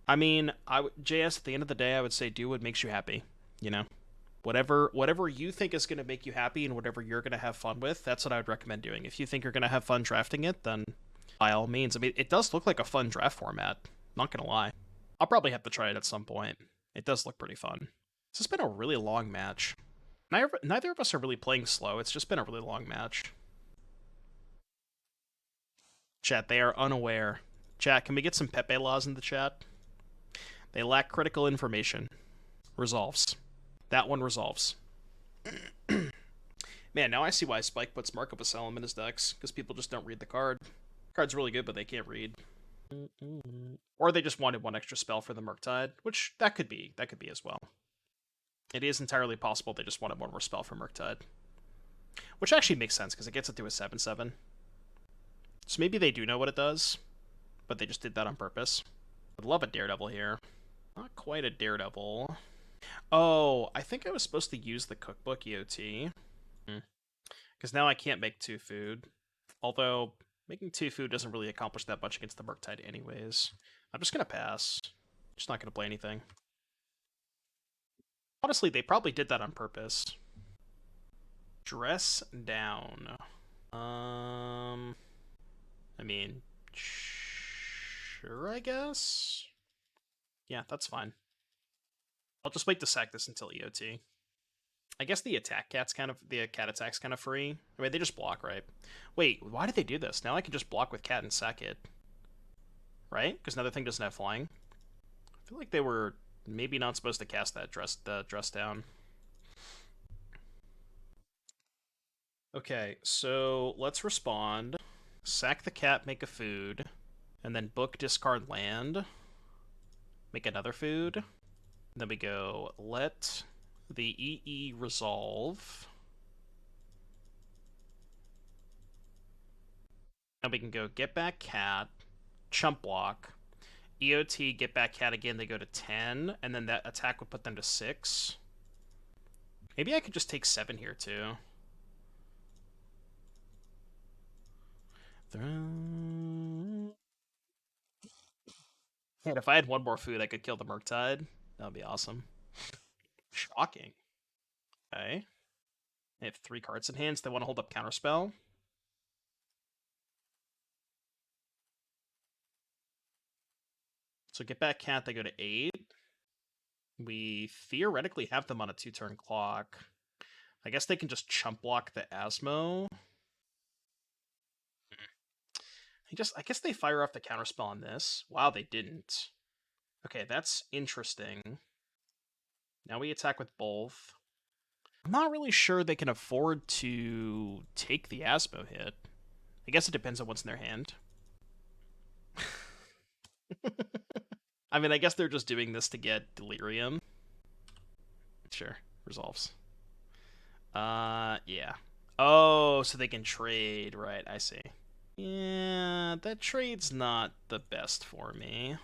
I mean, JS, at the end of the day, I would say do what makes you happy. You know? Whatever you think is going to make you happy and whatever you're going to have fun with, that's what I would recommend doing. If you think you're going to have fun drafting it, then by all means. I mean, it does look like a fun draft format. Not going to lie. I'll probably have to try it at some point. It does look pretty fun. This has been a really long match. Neither of us are really playing slow. It's just been a really long match. Chat, they are unaware. Chat, can we get some Pepe laws in the chat? They lack critical information. Resolves. That one resolves. Man, now I see why Spike puts Mark of Asylum in his decks, because people just don't read the card. The card's really good, but they can't read. Or they just wanted one extra spell for the Murktide, which that could be as well. It is entirely possible they just wanted one more spell for Murktide. Which actually makes sense, because it gets it to a 7/7. So maybe they do know what it does, but they just did that on purpose. I'd love a Daredevil here. Not quite a Daredevil. Oh, I think I was supposed to use the cookbook EOT. Because now I can't make 2 food. Although, making 2 food doesn't really accomplish that much against the Murktide anyways. I'm just going to pass. Just not going to play anything. Honestly, they probably did that on purpose. Dress down. I mean, sure, I guess? Yeah, that's fine. I'll just wait to sack this until EOT. I guess the cat attack's kind of free. I mean, they just block, right? Wait, why did they do this? Now I can just block with cat and sack it, right? Because another thing doesn't have flying. I feel like they were maybe not supposed to cast that dress down. Okay, so let's respond. Sack the cat, make a food, and then book, discard land, make another food. Then we go let the EE resolve. Now we can go get back cat, chump block, EOT, get back cat again, they go to 10, and then that attack would put them to 6. Maybe I could just take 7 here too. And if I had one more food, I could kill the Murktide. That would be awesome. Shocking. Okay. They have 3 cards in hand, so they want to hold up Counterspell. So get back cat, they go to 8. We theoretically have them on a 2-turn clock. I guess they can just chump block the Asmo. I guess they fire off the counterspell on this. Wow, they didn't. Okay, that's interesting. Now we attack with both. I'm not really sure they can afford to take the Asmo hit. I guess it depends on what's in their hand. I mean, I guess they're just doing this to get Delirium. Sure, resolves. Yeah. Oh, so they can trade, right, I see. Yeah, that trade's not the best for me.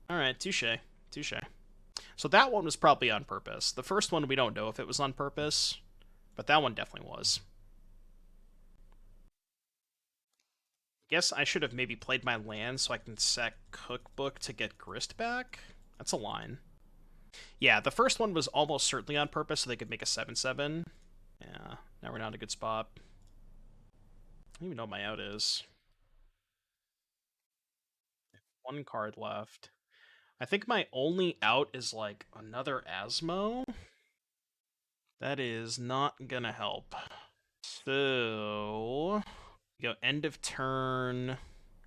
Alright, touche. Touche. So that one was probably on purpose. The first one, we don't know if it was on purpose, but that one definitely was. Guess I should have maybe played my land so I can sack Cookbook to get Grist back? That's a line. Yeah, the first one was almost certainly on purpose so they could make a 7/7. Yeah, now we're not in a good spot. I don't even know what my out is. 1 card left. I think my only out is like another Asmo. That is not gonna help. So go end of turn,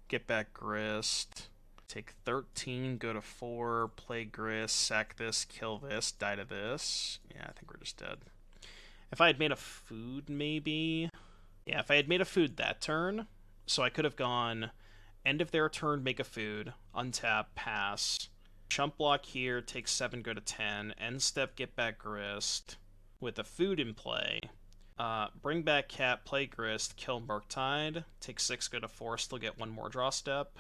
get back Grist, take 13, go to 4, play Grist, sack this, kill this, die to this. Yeah, I think we're just dead. If I had made a food, maybe. Yeah, if I had made a food that turn, so I could have gone end of their turn, make a food, untap, pass, chump block here, take 7, go to 10, end step, get back Grist, with a food in play. Bring back cat, play Grist, kill Murktide, take 6, go to 4, still get 1 more draw step.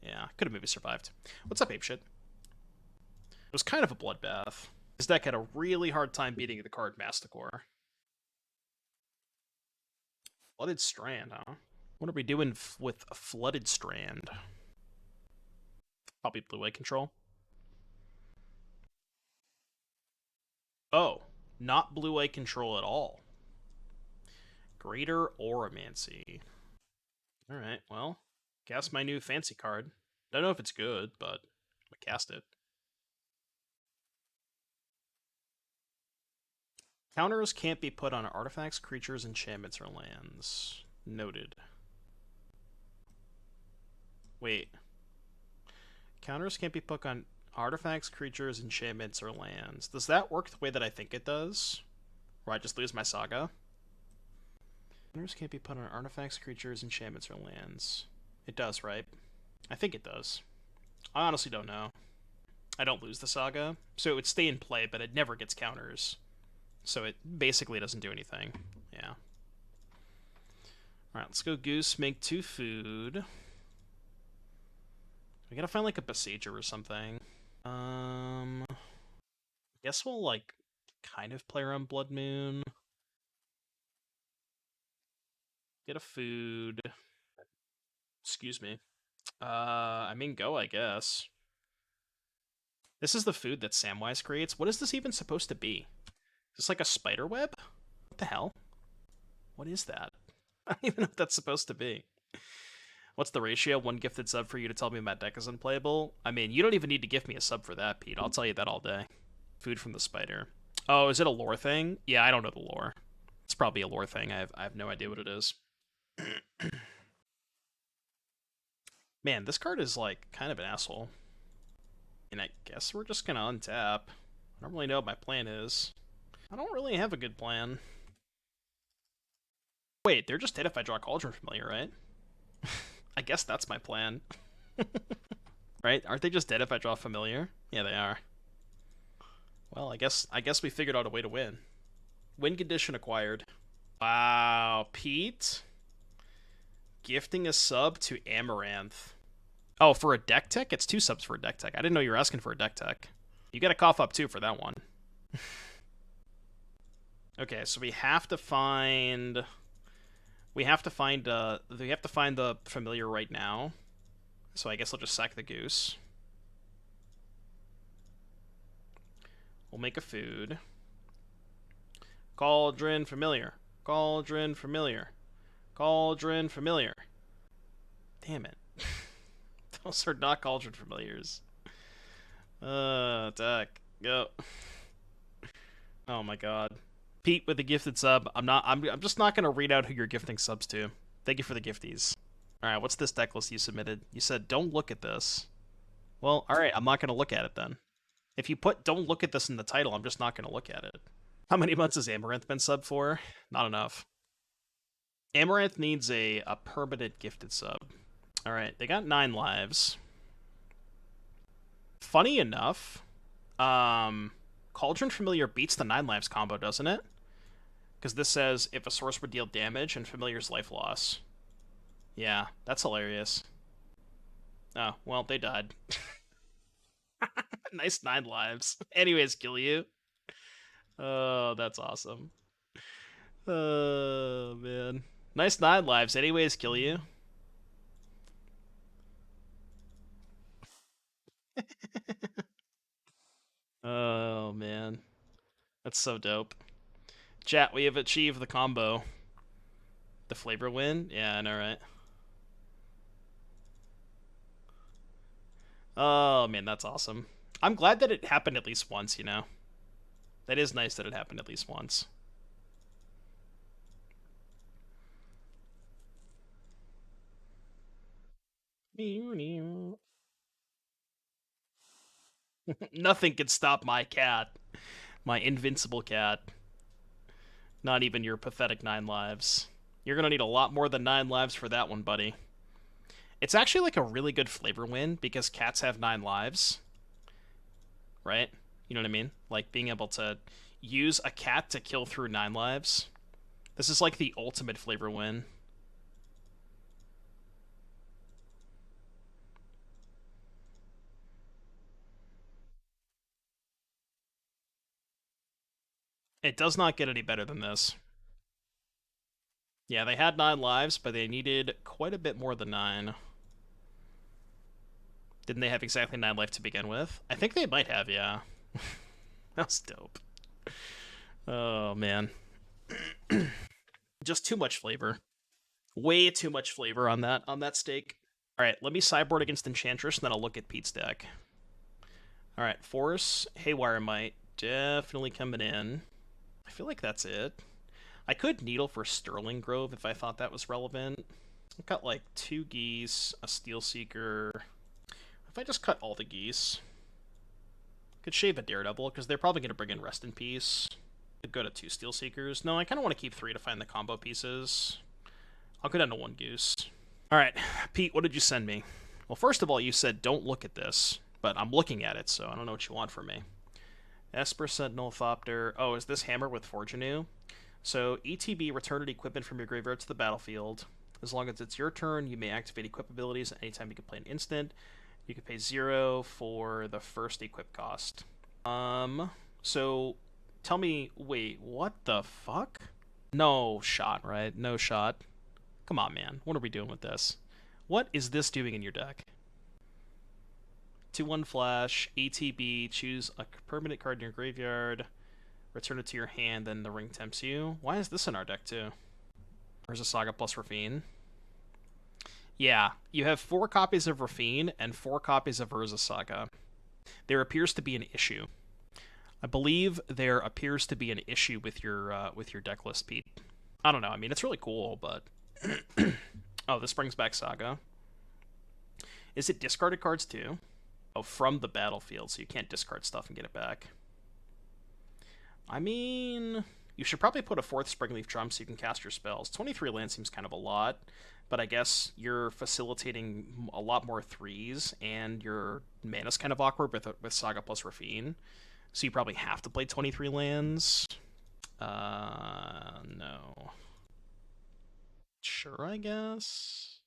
Yeah, could have maybe survived. What's up, apeshit? It was kind of a bloodbath. This deck had a really hard time beating the card Masticore. Flooded Strand, huh? What are we doing with a Flooded Strand? Probably blue-white control. Oh, not blue-white control at all. Greater Oromancy. Alright, well, cast my new fancy card. Don't know if it's good, but I cast it. Counters can't be put on artifacts, creatures, enchantments, or lands. Noted. Wait. Counters can't be put on artifacts, creatures, enchantments, or lands. Does that work the way that I think it does? Or I just lose my Saga? Counters can't be put on artifacts, creatures, enchantments, or lands. It does, right? I think it does. I honestly don't know. I don't lose the Saga, so it would stay in play, but it never gets counters. So it basically doesn't do anything. Yeah. Alright, let's go Goose, make 2 food. We gotta find like a Boseiju or something. I guess we'll like kind of play around Blood Moon. Get a food. Excuse me. I mean go, I guess. This is the food that Samwise creates. What is this even supposed to be? Is this like a spider web? What the hell? What is that? I don't even know what that's supposed to be. What's the ratio? One gifted sub for you to tell me my deck is unplayable? I mean, you don't even need to give me a sub for that, Pete. I'll tell you that all day. Food from the spider. Oh, is it a lore thing? Yeah, I don't know the lore. It's probably a lore thing. I have no idea what it is. Man, this card is, like, kind of an asshole. And I guess we're just gonna untap. I don't really know what my plan is. I don't really have a good plan. Wait, they're just dead if I draw Cauldron Familiar, right? I guess that's my plan. Right? Aren't they just dead if I draw Familiar? Yeah, they are. Well, I guess we figured out a way to win. Win condition acquired. Wow, Pete. Gifting a sub to Amaranth. Oh, for a deck tech? It's 2 subs for a deck tech. I didn't know you were asking for a deck tech. You get a cough up too for that one. Okay, so we have to find the familiar right now. So I guess I'll just sack the goose. We'll make a food. Cauldron Familiar. Cauldron Familiar. Cauldron Familiar. Damn it. Those are not Cauldron Familiars. Deck. Go. Oh my god. Pete with the gifted sub. I'm just not gonna read out who you're gifting subs to. Thank you for the gifties. Alright, what's this deck list you submitted? You said don't look at this. Well, alright, I'm not gonna look at it then. If you put don't look at this in the title, I'm just not gonna look at it. How many months has Amaranth been sub for? Not enough. Amaranth needs a permanent gifted sub. Alright, they got 9 lives. Funny enough, Cauldron Familiar beats the 9 lives combo, doesn't it? Because this says if a source would deal damage and Familiar's life loss. Yeah, that's hilarious. Oh, well, they died. Nice 9 lives. Anyways, kill you. Oh, that's awesome. Oh, man. Nice 9 lives. Anyways, kill you. Oh, man. That's so dope. Chat, we have achieved the combo. The flavor win? Yeah, I know, right? Oh, man, that's awesome. I'm glad that it happened at least once, you know? That is nice that it happened at least once. Nothing can stop my cat. My invincible cat. Not even your pathetic 9 lives. You're gonna need a lot more than 9 lives for that one, buddy. It's actually like a really good flavor win because cats have 9 lives. Right? You know what I mean? Like being able to use a cat to kill through 9 lives. This is like the ultimate flavor win. It does not get any better than this. Yeah, they had 9 lives, but they needed quite a bit more than 9. Didn't they have exactly 9 life to begin with? I think they might have, yeah. That was dope. Oh, man. Just too much flavor. Way too much flavor on that steak. Alright, let me sideboard against Enchantress, and then I'll look at Pete's deck. Alright, Force, Haywire Mite, definitely coming in. I feel like that's it. I could Needle for Sterling Grove if I thought that was relevant. I've got like 2 geese, a Steelseeker. If I just cut all the geese, could shave a Daredevil, because they're probably going to bring in Rest in Peace. Could go to 2 Steelseekers. No, I kind of want to keep 3 to find the combo pieces. I'll go down to 1 goose. Alright, Pete, what did you send me? Well, first of all, you said don't look at this, but I'm looking at it, so I don't know what you want from me. Esper Sentinel Thopter. Oh, is this Hammer with Forgenew? So, ETB, return an equipment from your graveyard to the battlefield. As long as it's your turn, you may activate equip abilities anytime you can play an instant. You can pay 0 for the first equip cost. So, tell me, wait, what the fuck? No shot, right? No shot. Come on, man. What are we doing with this? What is this doing in your deck? 2-1 flash, ATB, choose a permanent card in your graveyard, return it to your hand, then the ring tempts you. Why is this in our deck, too? Where's a Saga plus Ravine? Yeah, you have 4 copies of Rafine and 4 copies of Urza Saga. There appears to be an issue. I believe there appears to be an issue with your deck list, Pete. I don't know. I mean, it's really cool, but oh, this brings back Saga. Is it discarded cards too? Oh, from the battlefield, so you can't discard stuff and get it back. I mean, you should probably put a 4th Springleaf Drum so you can cast your spells. 23 land seems kind of a lot, but I guess you're facilitating a lot more 3s, and your mana's kind of awkward with Saga plus Rafine, so you probably have to play 23 lands. No. Sure, I guess.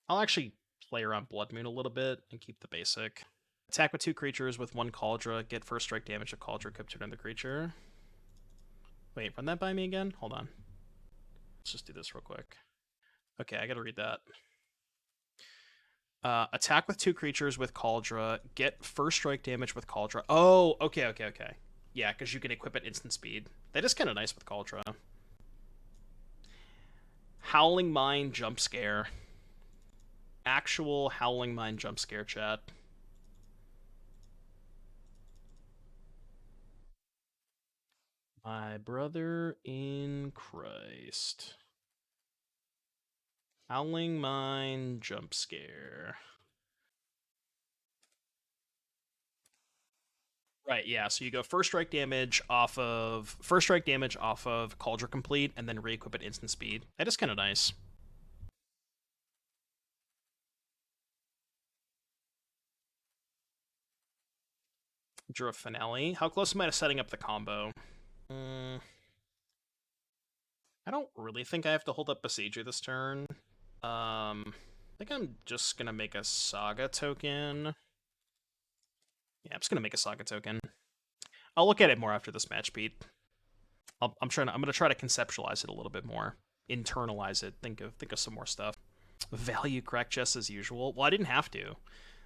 I'll actually play around Blood Moon a little bit and keep the basic. Attack with 2 creatures with 1 Cauldron. Get first strike damage of Cauldron equipped to another creature. Wait, run that by me again? Hold on. Let's just do this real quick. Okay, I gotta read that. Attack with 2 creatures with Cauldron. Get first strike damage with Cauldron. Oh, okay. Yeah, because you can equip it instant speed. That is kind of nice with Cauldron. Howling Mine jump scare. Actual Howling Mine jump scare, chat. My brother in Christ. Howling Mine jump scare. Right, yeah. So you go first strike damage off of Cauldron Complete, and then re-equip it instant speed. That is kind of nice. Drew a Finale. How close am I to setting up the combo? I don't really think I have to hold up Boseiju this turn. I think I'm just gonna make a Saga token. Yeah, I'm just gonna make a Saga token. I'll look at it more after this match, Pete. I'm gonna try to conceptualize it a little bit more, internalize it, think of some more stuff. Value crack chest as usual. Well, I didn't have to.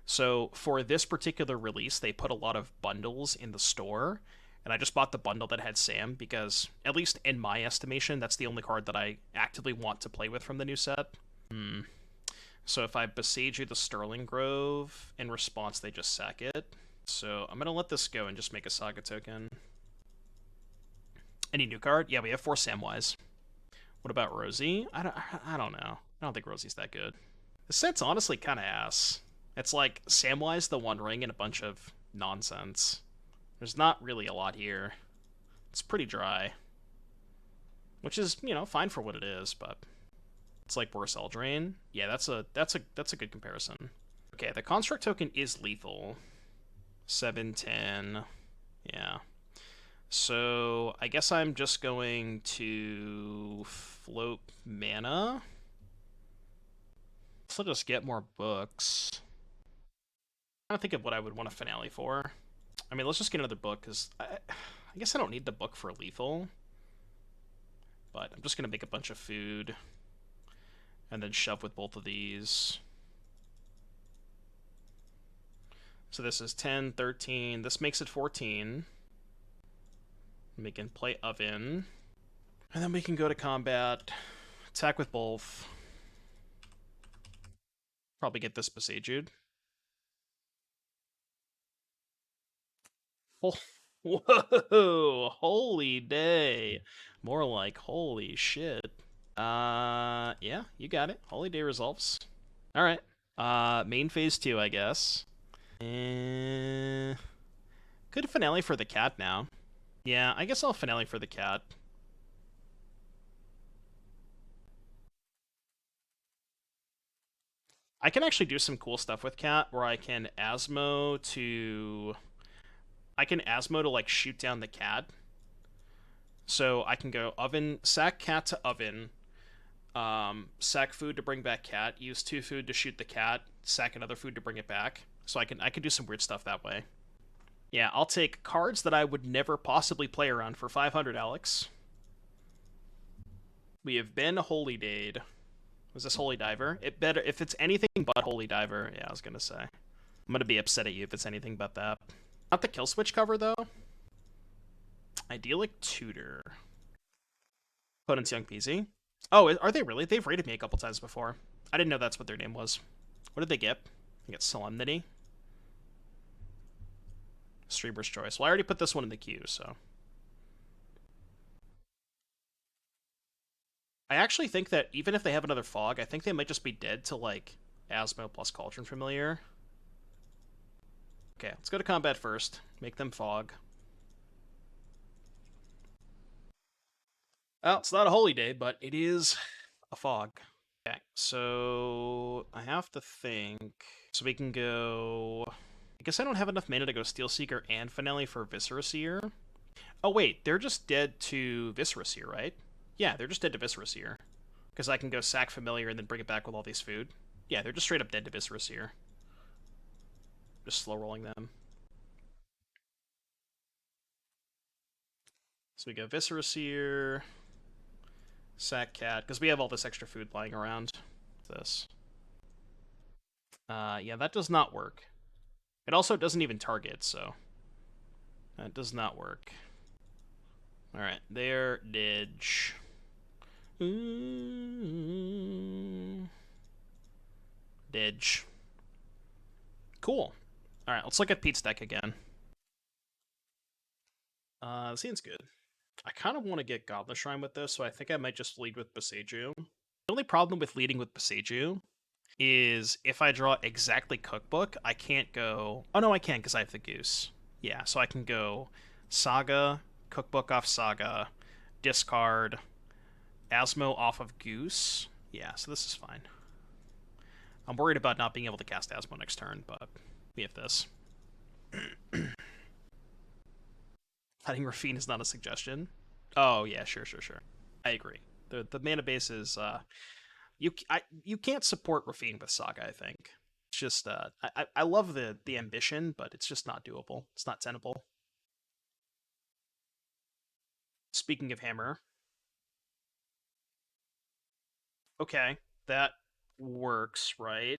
So for this particular release, they put a lot of bundles in the store, and I just bought the bundle that had Sam because, at least in my estimation, that's the only card that I actively want to play with from the new set. So if I Boseiju the Sterling Grove, in response they just sack it. So I'm gonna let this go and just make a Saga token. Any new card? Yeah, we have 4 Samwise. What about Rosie? I don't know. I don't think Rosie's that good. The set's honestly kind of ass. It's like Samwise, the One Ring, and a bunch of nonsense. There's not really a lot here. It's pretty dry. Which is, fine for what it is, but it's like worse Eldraine. Yeah, that's a good comparison. Okay, the Construct token is lethal. 7/10. Yeah. So I guess I'm just going to float mana. So I'll just get more books. I don't think of what I would want a Finale for. I mean, let's just get another book, because I guess I don't need the book for lethal. But I'm just going to make a bunch of food. And then shove with both of these. So this is 10, 13. This makes it 14. We can play Oven. And then we can go to combat. Attack with both. Probably get this Boseiju. Oh, whoa! Holy day. More like holy shit. Yeah, you got it. Holy day resolves. Alright. Main phase 2, I guess. Good Finale for the cat now. Yeah, I guess I'll Finale for the cat. I can actually do some cool stuff with cat, where I can Asmo to like shoot down the cat. So I can go Oven, sack cat to Oven, sack food to bring back cat, use 2 food to shoot the cat, sack another food to bring it back. So I can do some weird stuff that way. Yeah, I'll take cards that I would never possibly play around for 500, Alex. We have been Holy Dayed. Was this Holy Diver? It better if it's anything but Holy Diver. Yeah, I was gonna say. I'm gonna be upset at you if it's anything but that. Not the Kill Switch cover though. Idyllic Tutor. Opponent's Young Peasy. Oh, are they really? They've rated me a couple times before. I didn't know that's what their name was. What did they get? They get Solemnity. Streamer's Choice. Well, I already put this one in the queue, so. I actually think that even if they have another Fog, I think they might just be dead to, like, Asmo plus Cauldron Familiar. Okay, let's go to combat first. Make them Fog. Well, it's not a holy day, but it is a Fog. Okay, so I have to think. So we can go. I guess I don't have enough mana to go Steelseeker and Finale for Viscera Seer. Oh wait, they're just dead to Viscera Seer, right? Yeah, they're just dead to Viscera Seer. Because I can go sack Familiar and then bring it back with all these food. Yeah, they're just straight up dead to Viscera Seer. Just slow rolling them. So we go Viscera Seer, sack Cat, because we have all this extra food lying around. This. Yeah, that does not work. It also doesn't even target, so that does not work. All right, there, Didge. Didge. Cool. All right, let's look at Pete's deck again. Seems good. I kind of want to get Godless Shrine with this, so I think I might just lead with Boseiju. The only problem with leading with Boseiju is if I draw exactly Cookbook, I can't go... Oh, no, I can because I have the Goose. Yeah, so I can go Saga, Cookbook off Saga, discard, Asmo off of Goose. Yeah, so this is fine. I'm worried about not being able to cast Asmo next turn, but we have this. Cutting Rafine is not a suggestion. Oh, yeah, sure. I agree. The mana base is... you can't support Rafine with Saga, I think. It's just... I love the ambition, but it's just not doable. It's not tenable. Speaking of Hammer... Okay, that works, right?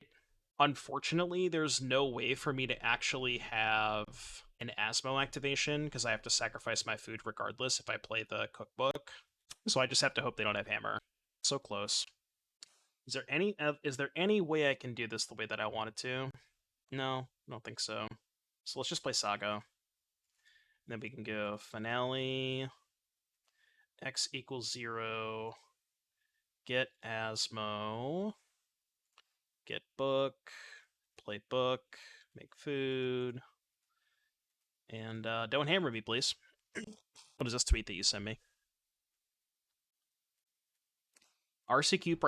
Unfortunately, there's no way for me to actually have an Asmo activation because I have to sacrifice my food regardless if I play the cookbook. So I just have to hope they don't have hammer. So close. Is there any way I can do this the way that I wanted to? No, I don't think so. So let's just play Saga. Then we can go Finale, X equals 0, get Asmo, get book, play book, make food, and don't hammer me, please. What is this tweet that you sent me? RCQ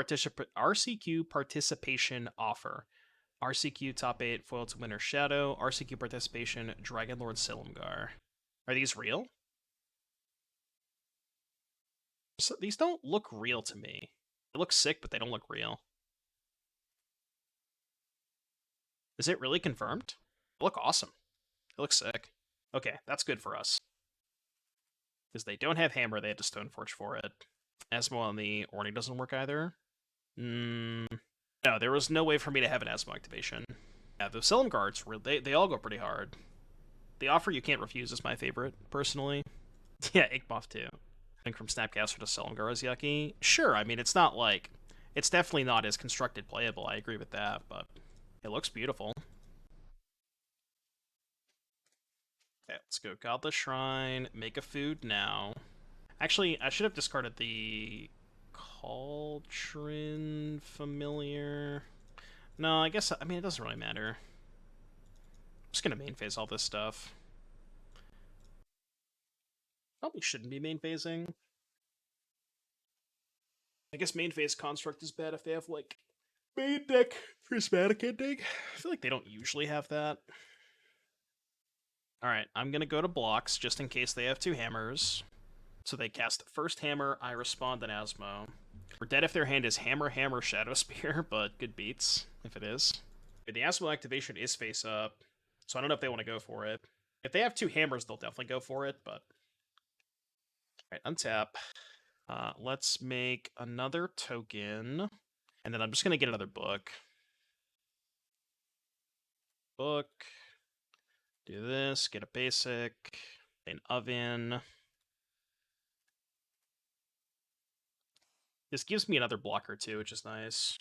participation offer. RCQ top 8 foil to Winter Shadow. RCQ participation Dragonlord Silumgar. Are these real? So, these don't look real to me. They look sick, but they don't look real. Is it really confirmed? They look awesome. They look sick. Okay, that's good for us. Because they don't have hammer, they had to Stoneforge for it. Asmo on the Orny doesn't work either. No, there was no way for me to have an Asmo activation. Yeah, the Silumgards, they all go pretty hard. The offer you can't refuse is my favorite, personally. Yeah, Inkmoth too. I think from Snapcaster to Silumgar is yucky. Sure, I mean, it's not like... It's definitely not as constructed playable, I agree with that, but it looks beautiful. Okay, let's go Godless Shrine, make a food now. Actually, I should have discarded the Cauldron Familiar. No, I guess, I mean, it doesn't really matter. I'm just gonna main phase all this stuff. Probably shouldn't be main phasing. I guess main phase construct is bad if they have, like, main deck prismatic ending. I feel like they don't usually have that. Alright, I'm gonna go to blocks just in case they have two hammers. So they cast the first hammer, I respond, then Asmo. We're dead if their hand is hammer, hammer, shadow spear, but good beats if it is. The Asmo activation is face up, so I don't know if they want to go for it. If they have two hammers, they'll definitely go for it, but... Alright, untap. Let's make another token, and then I'm just going to get another book. Book. Do this, get a basic, an oven. This gives me another blocker too, which is nice.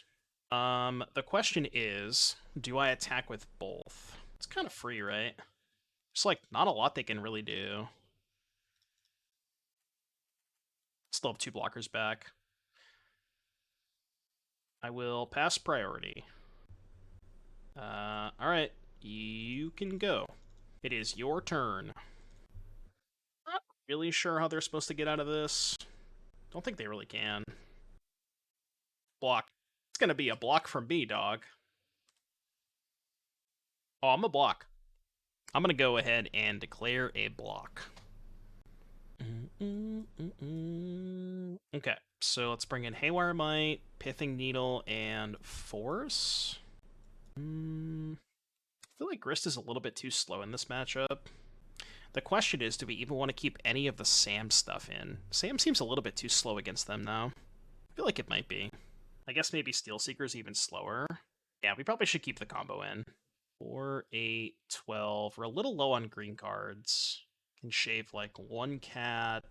The question is, do I attack with both? It's kind of free, right? There's like not a lot they can really do. Still have 2 blockers back. I will pass priority. Alright, you can go. It is your turn. Not really sure how they're supposed to get out of this. Don't think they really can. Block. It's gonna be a block from me, dog. Oh, I'm a block. I'm gonna go ahead and declare a block. Okay, so let's bring in Haywire Mite, Pithing Needle, and Force. I feel like Grist is a little bit too slow in this matchup. The question is, do we even want to keep any of the Sam stuff in? Sam seems a little bit too slow against them now. I feel like it might be. I guess maybe Steelseeker's even slower. Yeah, we probably should keep the combo in. 4, 8, 12. We're a little low on green cards. Can shave like 1 cat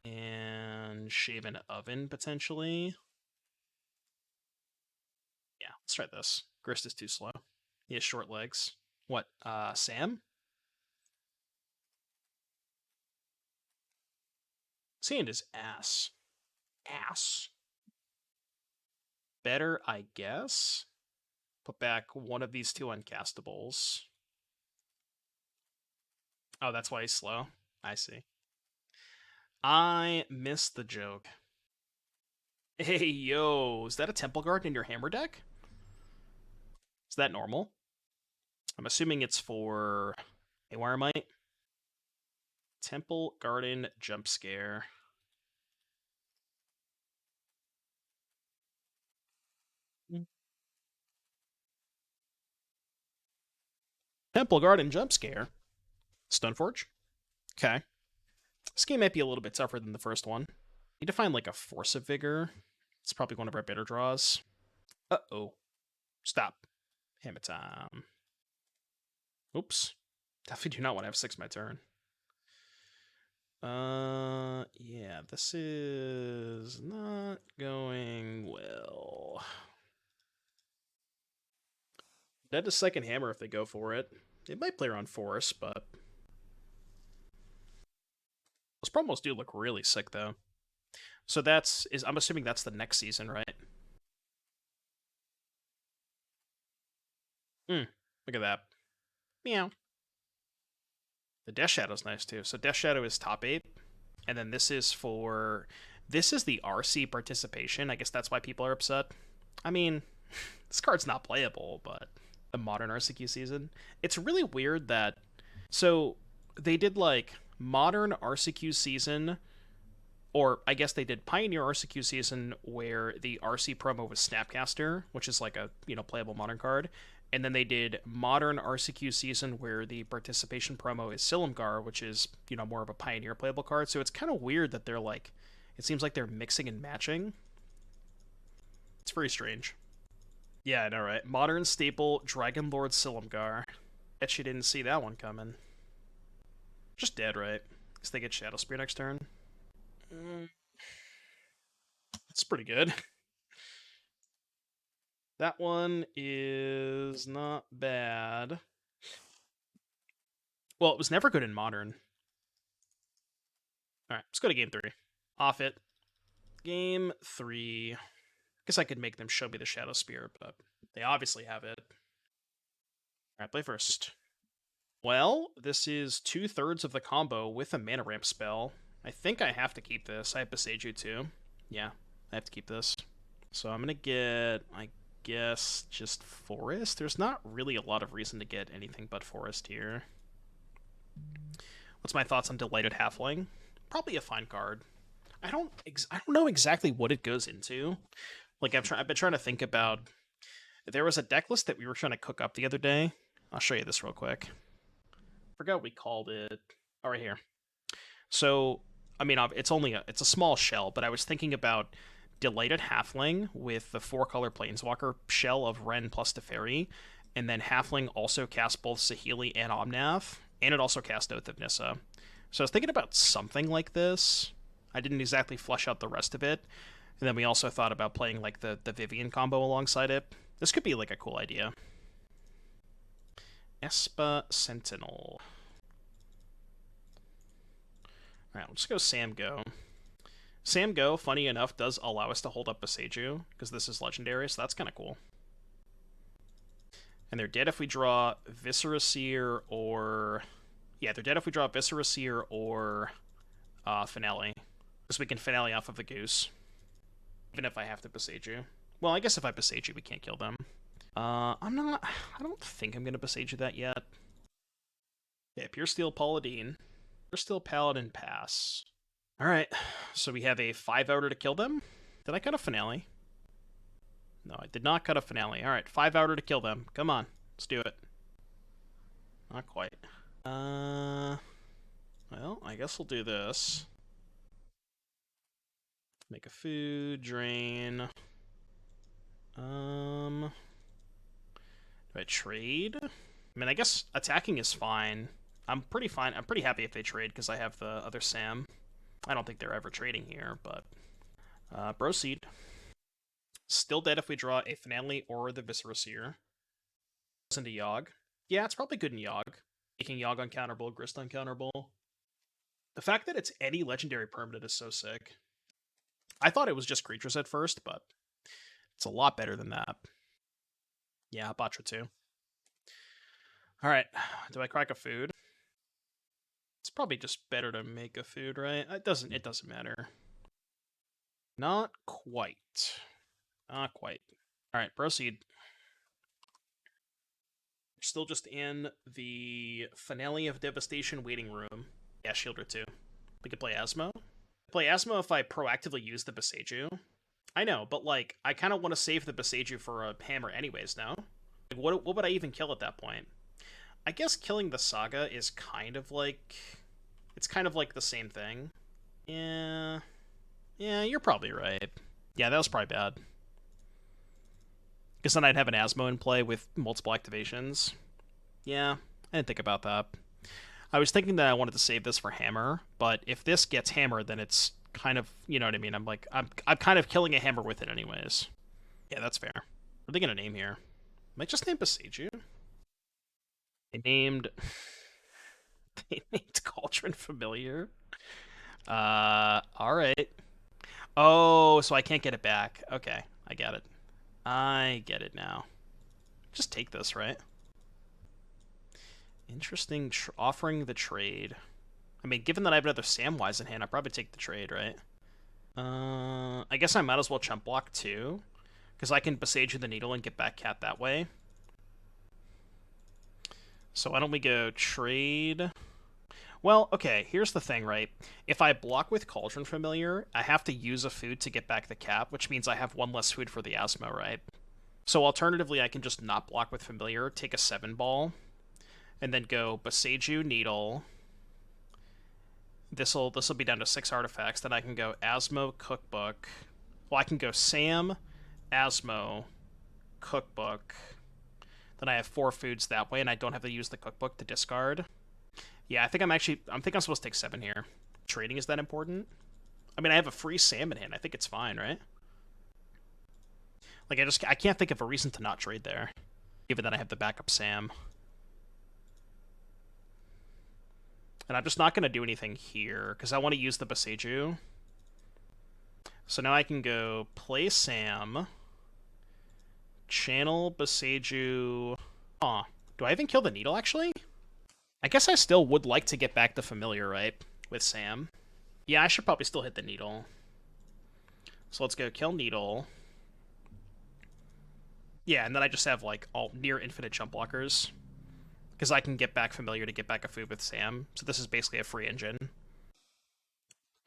and shave an oven potentially. Yeah, let's try this. Grist is too slow. He has short legs. What, Sam? Sand is ass. Ass. Better, I guess. Put back one of these 2 uncastables. Oh, that's why he's slow. I see. I missed the joke. Hey, yo, is that a Temple Garden in your hammer deck? Is that normal? I'm assuming it's for Haywire Mite. Temple Garden Jump Scare. Temple Garden Jump Scare. Stoneforge. Okay. This game might be a little bit tougher than the first one. Need to find like a Force of Vigor. It's probably one of our better draws. Uh-oh. Stop. Hammer time. Oops. Definitely do not want to have 6 my turn. Yeah, this is not going well. Dead to second hammer if they go for it. It might play around Force, but those promos do look really sick though. So I'm assuming that's the next season, right? Look at that. Meow. The Death Shadow's nice too. So Death Shadow is top 8. And then this is the RC participation. I guess that's why people are upset. I mean, this card's not playable, but the modern RCQ season. It's really weird that... So, they did, like, modern RCQ season, or I guess they did Pioneer RCQ season, where the RC promo was Snapcaster, which is, like, a, playable modern card. And then they did modern RCQ season, where the participation promo is Silumgar, which is, more of a Pioneer playable card. So it's kind of weird that they're, like... It seems like they're mixing and matching. It's very strange. Yeah, I know, right? Modern staple, Dragon Lord Silumgar. Bet you didn't see that one coming. Just dead, right? Because they get Shadow Spear next turn. It's pretty good. That one is not bad. Well, it was never good in Modern. Alright, let's go to game 3. Off it. Game 3. Guess I could make them show me the Shadow Spear, but they obviously have it. Alright, play first. Well, this is 2/3 of the combo with a mana ramp spell. I think I have to keep this. I have Boseiju too. Yeah, I have to keep this. So I'm gonna get, I guess, just Forest. There's not really a lot of reason to get anything but Forest here. What's my thoughts on Delighted Halfling? Probably a fine card. I don't know exactly what it goes into. Like, I've been trying to think about... There was a deck list that we were trying to cook up the other day. I'll show you this real quick. I forgot what we called it. Oh, right here. So, I mean, it's a small shell, but I was thinking about Delighted Halfling with the 4-color Planeswalker shell of Ren plus Teferi, and then Halfling also casts both Saheeli and Omnath, and it also casts Oath of Nissa. So I was thinking about something like this. I didn't exactly flesh out the rest of it. And then we also thought about playing like the Vivian combo alongside it. This could be like a cool idea. Espa Sentinel. Alright, let's go Sam Go. Sam Go, funny enough, does allow us to hold up Boseiju, because this is legendary, so that's kind of cool. And they're dead if we draw Viscera Seer or... Yeah, they're dead if we draw Viscera Seer or Finale. Because we can Finale off of the Goose. Even if I have to Boseiju. Well, I guess if I Boseiju, we can't kill them. I don't think I'm going to Boseiju that yet. Yeah, Pure Steel Paladin. Pure Steel Paladin pass. Alright, so we have a 5-outer to kill them. Did I cut a Finale? No, I did not cut a Finale. Alright, 5-outer to kill them. Come on, let's do it. Not quite. Well, I guess we'll do this. Make a food, drain. Do I trade? I mean, I guess attacking is fine. I'm pretty fine. I'm pretty happy if they trade because I have the other Sam. I don't think they're ever trading here, but proceed. Still dead if we draw a Finale or the Viscera Seer. Goes into Yogg. Yeah, it's probably good in Yogg. Making Yogg uncounterable, Grist uncounterable. The fact that it's any legendary permanent is so sick. I thought it was just creatures at first, but it's a lot better than that. Yeah, Batra too. Alright, do I crack a food? It's probably just better to make a food, right? It doesn't matter. Not quite. Not quite. Alright, proceed. We're still just in the Finale of Devastation waiting room. Yeah, Shielder too. We could play Asmo. Play Asmo if I proactively use the Boseiju. I know, but like, I kind of want to save the Boseiju for a hammer anyways now. Like, what would I even kill at that point? I guess killing the Saga is kind of like... It's kind of like the same thing. Yeah, you're probably right. Yeah, that was probably bad. Because then I'd have an Asmo in play with multiple activations. Yeah, I didn't think about that. I was thinking that I wanted to save this for hammer, but if this gets hammered, then it's kind of, you know what I mean? I'm like, I'm kind of killing a hammer with it anyways. Yeah, that's fair. What are they gonna name here? Might just name Boseiju. They named Cauldron Familiar. Alright. Oh, so I can't get it back. Okay, I get it. I get it now. Just take this, right? Interesting offering the trade. I mean, given that I have another Samwise in hand, I'll probably take the trade, right? I guess I might as well chump block too, because I can Boseiju the Needle and get back Cat that way. So why don't we go trade? Well, okay, here's the thing, right? If I block with Cauldron Familiar, I have to use a food to get back the cap, which means I have one less food for the Asmo, right? So alternatively, I can just not block with Familiar, take a 7-ball, and then go Boseiju Needle. This'll be down to 6 artifacts. Then I can go Asmo Cookbook. Well, I can go Sam, Asmo, Cookbook. Then I have 4 foods that way, and I don't have to use the Cookbook to discard. Yeah, I think I'm supposed to take 7 here. Trading is that important? I mean, I have a free Sam in hand. I think it's fine, right? Like, I can't think of a reason to not trade there, given that I have the backup Sam. And I'm just not going to do anything here, because I want to use the Boseiju. So now I can go play Sam, channel Boseiju. Aw, do I even kill the Needle, actually? I guess I still would like to get back the Familiar, right? With Sam. Yeah, I should probably still hit the Needle. So let's go kill Needle. Yeah, and then I just have, like, all near infinite jump blockers. Because I can get back Familiar to get back a food with Sam. So this is basically a free engine.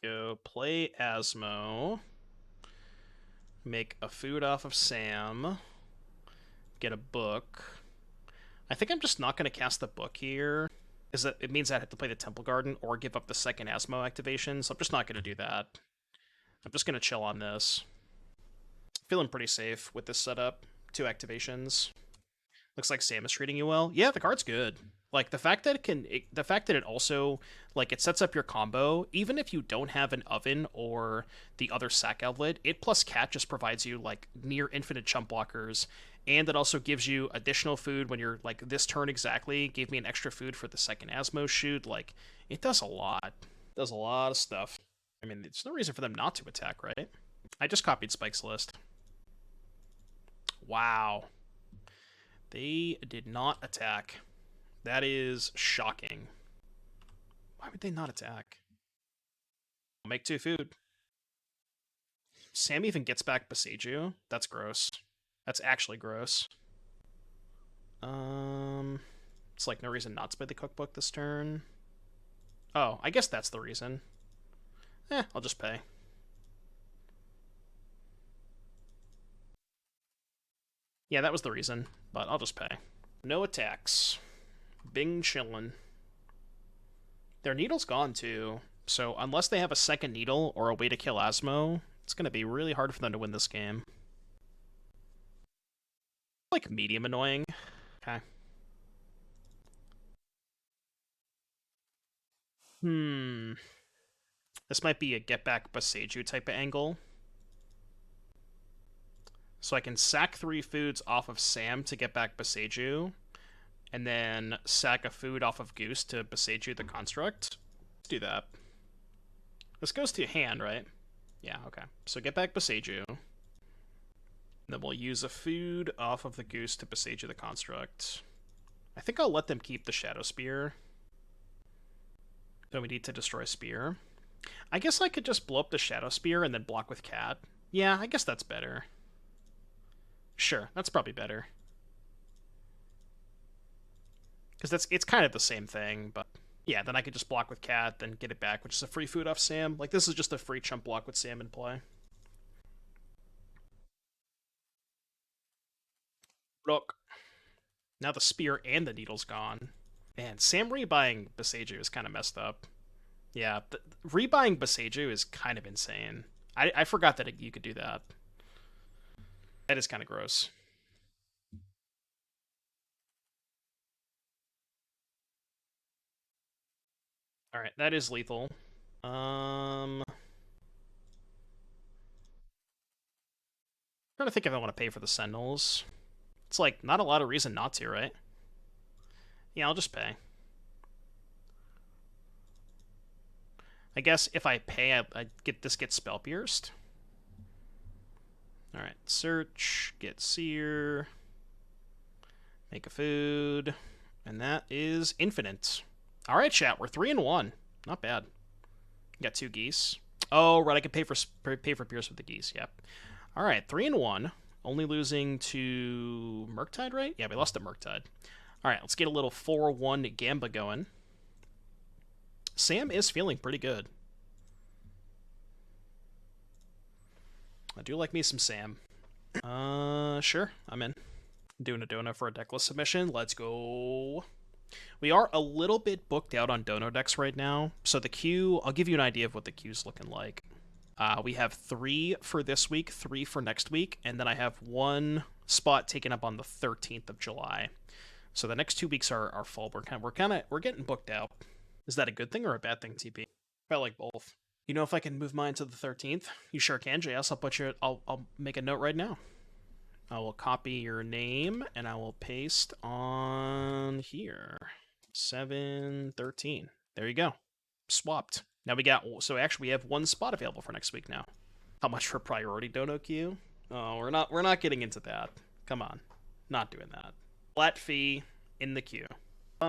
Go play Asmo. Make a food off of Sam. Get a book. I think I'm just not going to cast the book here. Because it means I have to play the Temple Garden or give up the second Asmo activation. So I'm just not going to do that. I'm just going to chill on this. Feeling pretty safe with this setup. 2 activations. Looks like Sam is treating you well. Yeah, the card's good. Like the fact that the fact that it also like it sets up your combo, even if you don't have an oven or the other sack outlet, it plus cat just provides you like near infinite chump blockers, and it also gives you additional food when you're like this turn exactly. Gave me an extra food for the second Asmo shoot. Like it does a lot. It does a lot of stuff. I mean, there's no reason for them not to attack, right? I just copied Spike's list. Wow. They did not attack. That is shocking. Why would they not attack? I'll make 2 food. Sam even gets back Boseiju. That's gross. That's actually gross. It's like no reason not to play the cookbook this turn. Oh, I guess that's the reason. I'll just pay. Yeah, that was the reason, but I'll just pay. No attacks. Bing chillin'. Their needle's gone too, so unless they have a second needle or a way to kill Asmo, it's going to be really hard for them to win this game. Like medium annoying. Okay. This might be a get back Boseiju type of angle. So I can sack 3 foods off of Sam to get back Boseiju, and then sack a food off of Goose to Boseiju the construct. Let's do that. This goes to hand, right? Yeah, okay. So get back Boseiju. Then we'll use a food off of the Goose to Boseiju the construct. I think I'll let them keep the Shadow Spear. Then we need to destroy Spear. I guess I could just blow up the Shadow Spear and then block with Cat. Yeah, I guess that's better. Sure, that's probably better. Because it's kind of the same thing, but yeah, then I could just block with Cat, then get it back, which is a free food off Sam. Like, this is just a free chump block with Sam in play. Look. Now the spear and the needle's gone. Man, Sam rebuying Boseiju is kind of messed up. Yeah, rebuying Boseiju is kind of insane. I forgot that you could do that. That is kind of gross. Alright, that is lethal. Trying to think if I want to pay for the Sentinels. It's like, not a lot of reason not to, right? Yeah, I'll just pay. I guess if I pay, I get spell pierced. Alright, search, get seer, make a food, and that is infinite. Alright, chat, we're 3-1. Not bad. Got 2 geese. Oh, right, I could pay for pierce with the geese, yep. Alright, 3-1. Only losing to Murktide, right? Yeah, we lost to Murktide. Alright, let's get a little 4-1 Gamba going. Sam is feeling pretty good. I do like me some Sam. Sure, I'm in. Doing a dono for a decklist submission. Let's go. We are a little bit booked out on dono decks right now, so the queue, I'll give you an idea of what the queue's looking like. We have 3 for this week, 3 for next week, and then I have 1 spot taken up on the 13th of July. So the next 2 weeks are full. We're getting booked out. Is that a good thing or a bad thing, TP? I like both. You know if I can move mine to the 13th? You sure can, JS. I'll put you. I'll make a note right now. I will copy your name and I will paste on here. 7/13. There you go. Swapped. Now so actually we have 1 spot available for next week now. How much for priority dono queue? Oh, we're not getting into that. Come on. Not doing that. Flat fee in the queue. I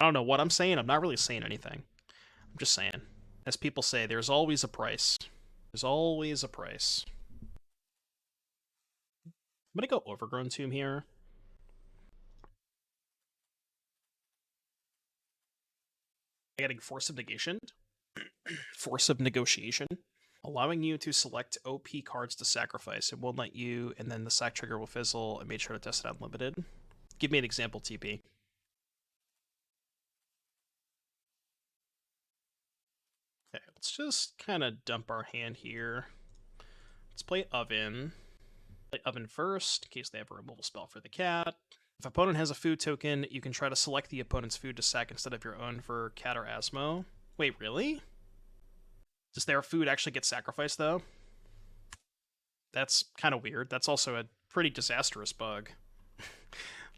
don't know what I'm saying. I'm not really saying anything. I'm just saying. As people say, there's always a price. There's always a price. I'm gonna go Overgrown Tomb here. I'm getting Force of Negation. Force of Negotiation. Allowing you to select OP cards to sacrifice. It won't let you, and then the sack trigger will fizzle, and made sure to test it out unlimited. Give me an example, TP. Okay, let's just kind of dump our hand here. Let's play Oven. Play Oven first, in case they have a removal spell for the cat. If opponent has a food token, you can try to select the opponent's food to sack instead of your own for Cat or Asmo. Wait, really? Does their food actually get sacrificed, though? That's kind of weird. That's also a pretty disastrous bug.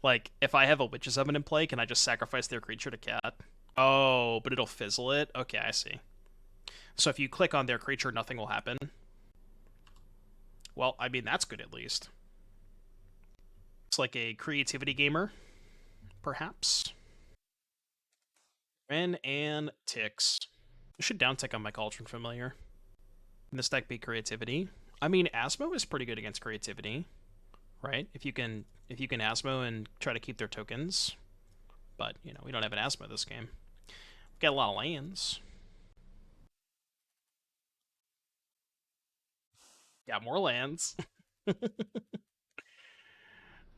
Like, if I have a Witch's Oven in play, can I just sacrifice their creature to Cat? Oh, but it'll fizzle it? Okay, I see. So if you click on their creature, nothing will happen? Well, I mean, that's good at least. It's like a creativity gamer, perhaps. Ren and Ticks. I should down-tick on my Cauldron Familiar. And this deck be creativity. I mean, Asmo is pretty good against creativity, right? If you can Asmo and try to keep their tokens. But, you know, we don't have an Asmo this game. We've got a lot of lands. Got more lands.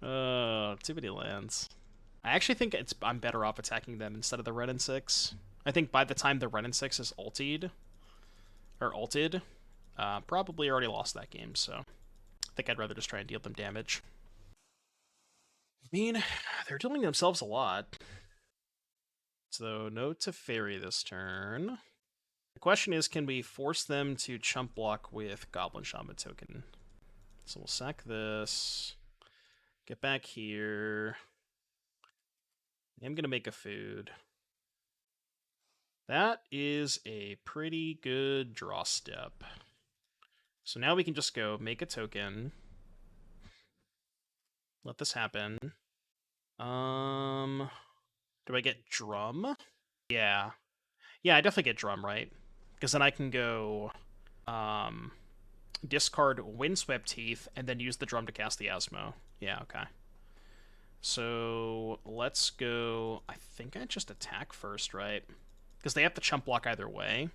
Too many lands. I actually think I'm better off attacking them instead of the Red and 6. I think by the time the Red and 6 is ulted, probably already lost that game, so I think I'd rather just try and deal them damage. I mean, they're dealing themselves a lot. So no Teferi this turn. The question is, can we force them to chump block with Goblin Shaman token? So we'll sack this. Get back here. I'm going to make a food. That is a pretty good draw step. So now we can just go make a token. Let this happen. Do I get Drum? Yeah. Yeah, I definitely get Drum, right? Because then I can go discard Windswept Heath and then use the Drum to cast the Asmo. Yeah, okay. So let's go... I think I just attack first, right? Because they have to chump block either way.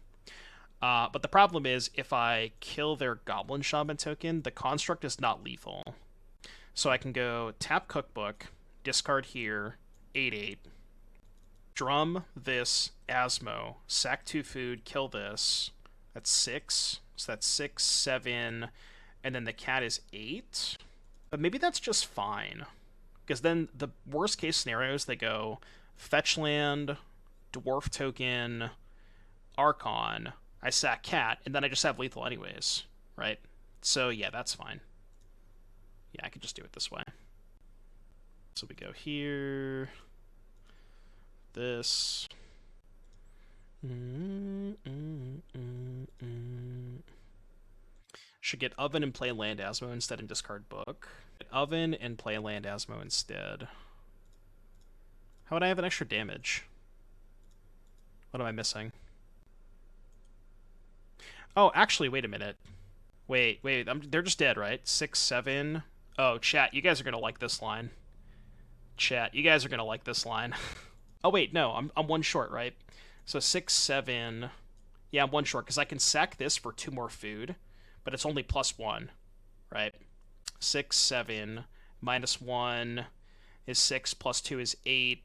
But the problem is, if I kill their Goblin Shaman token, the construct is not lethal. So I can go tap Cookbook, discard here, 8/8, drum this Asmo, sack 2 food, kill this. That's 6. So that's 6, 7, and then the cat is 8. But maybe that's just fine. Because then the worst case scenarios, they go fetch land, dwarf token, Archon, I sack cat, and then I just have lethal anyways, right? So yeah, that's fine. Yeah, I could just do it this way. So we go here, this. Should get Oven and play land Asmo instead and discard book. Get Oven and play land Asmo instead. How would I have an extra damage? What am I missing? Oh, actually, wait a minute. Wait, they're just dead, right? 6, 7. Oh, chat, you guys are gonna like this line. Chat, you guys are gonna like this line. Oh wait, no, I'm 1 short, right? So 6, 7. Yeah, I'm 1 short because I can sack this for 2 more food, but it's only +1, right? 6, 7 -1 is 6 +2 is 8.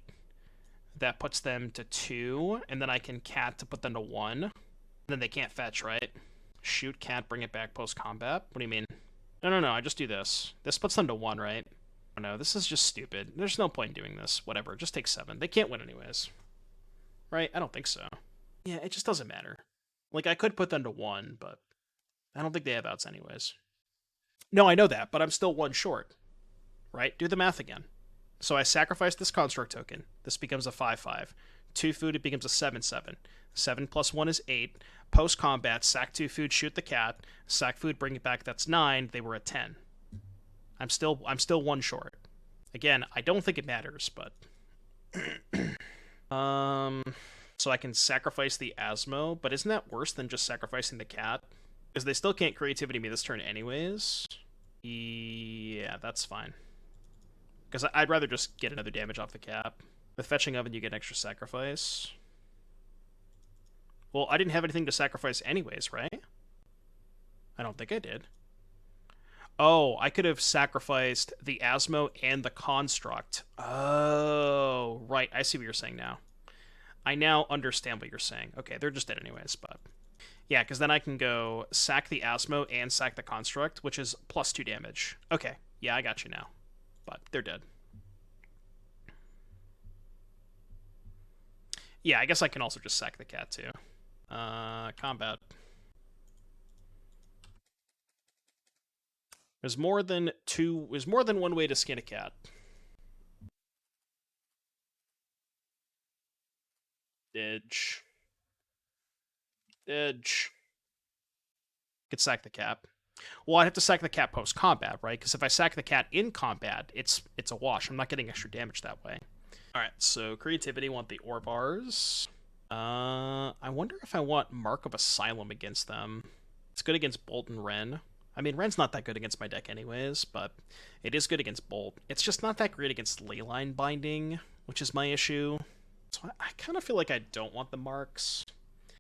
That puts them to 2, and then I can cat to put them to 1. And then they can't fetch, right? Shoot cat, bring it back post-combat? What do you mean? No, I just do this. This puts them to 1, right? Oh no, this is just stupid. There's no point in doing this. Whatever, just take 7. They can't win anyways. Right? I don't think so. Yeah, it just doesn't matter. Like, I could put them to 1, but I don't think they have outs anyways. No, I know that, but I'm still 1 short. Right? Do the math again. So I sacrifice this construct token. This becomes a 5/5. 2 food, it becomes a 7/7. 7 + 1 is 8. Post-combat, sack 2 food, shoot the cat. Sack food, bring it back, that's 9. They were at 10. I'm still 1 short. Again, I don't think it matters, but... So I can sacrifice the Asmo, but isn't that worse than just sacrificing the cat? Because they still can't creativity me this turn anyways. Yeah, that's fine. Because I'd rather just get another damage off the cap. With Fetching Oven, you get extra sacrifice. Well, I didn't have anything to sacrifice anyways, right? I don't think I did. Oh, I could have sacrificed the Asmo and the Construct. Oh, right. I see what you're saying now. I now understand what you're saying. Okay, they're just dead anyways, but... Yeah, because then I can go sack the Asmo and sack the Construct, which is +2 damage. Okay, yeah, I got you now. But they're dead. Yeah, I guess I can also just sack the cat too. Combat. There's more than one way to skin a cat. Edge. Edge. Could sack the cat. Well, I'd have to sack the cat post combat, right? Because if I sack the cat in combat, it's a wash. I'm not getting extra damage that way. All right, so creativity want the Orvars. I wonder if I want Mark of Asylum against them. It's good against Bolt and Ren. I mean, Ren's not that good against my deck anyways, but it is good against Bolt. It's just not that great against Leyline Binding, which is my issue. So I kind of feel like I don't want the Marks.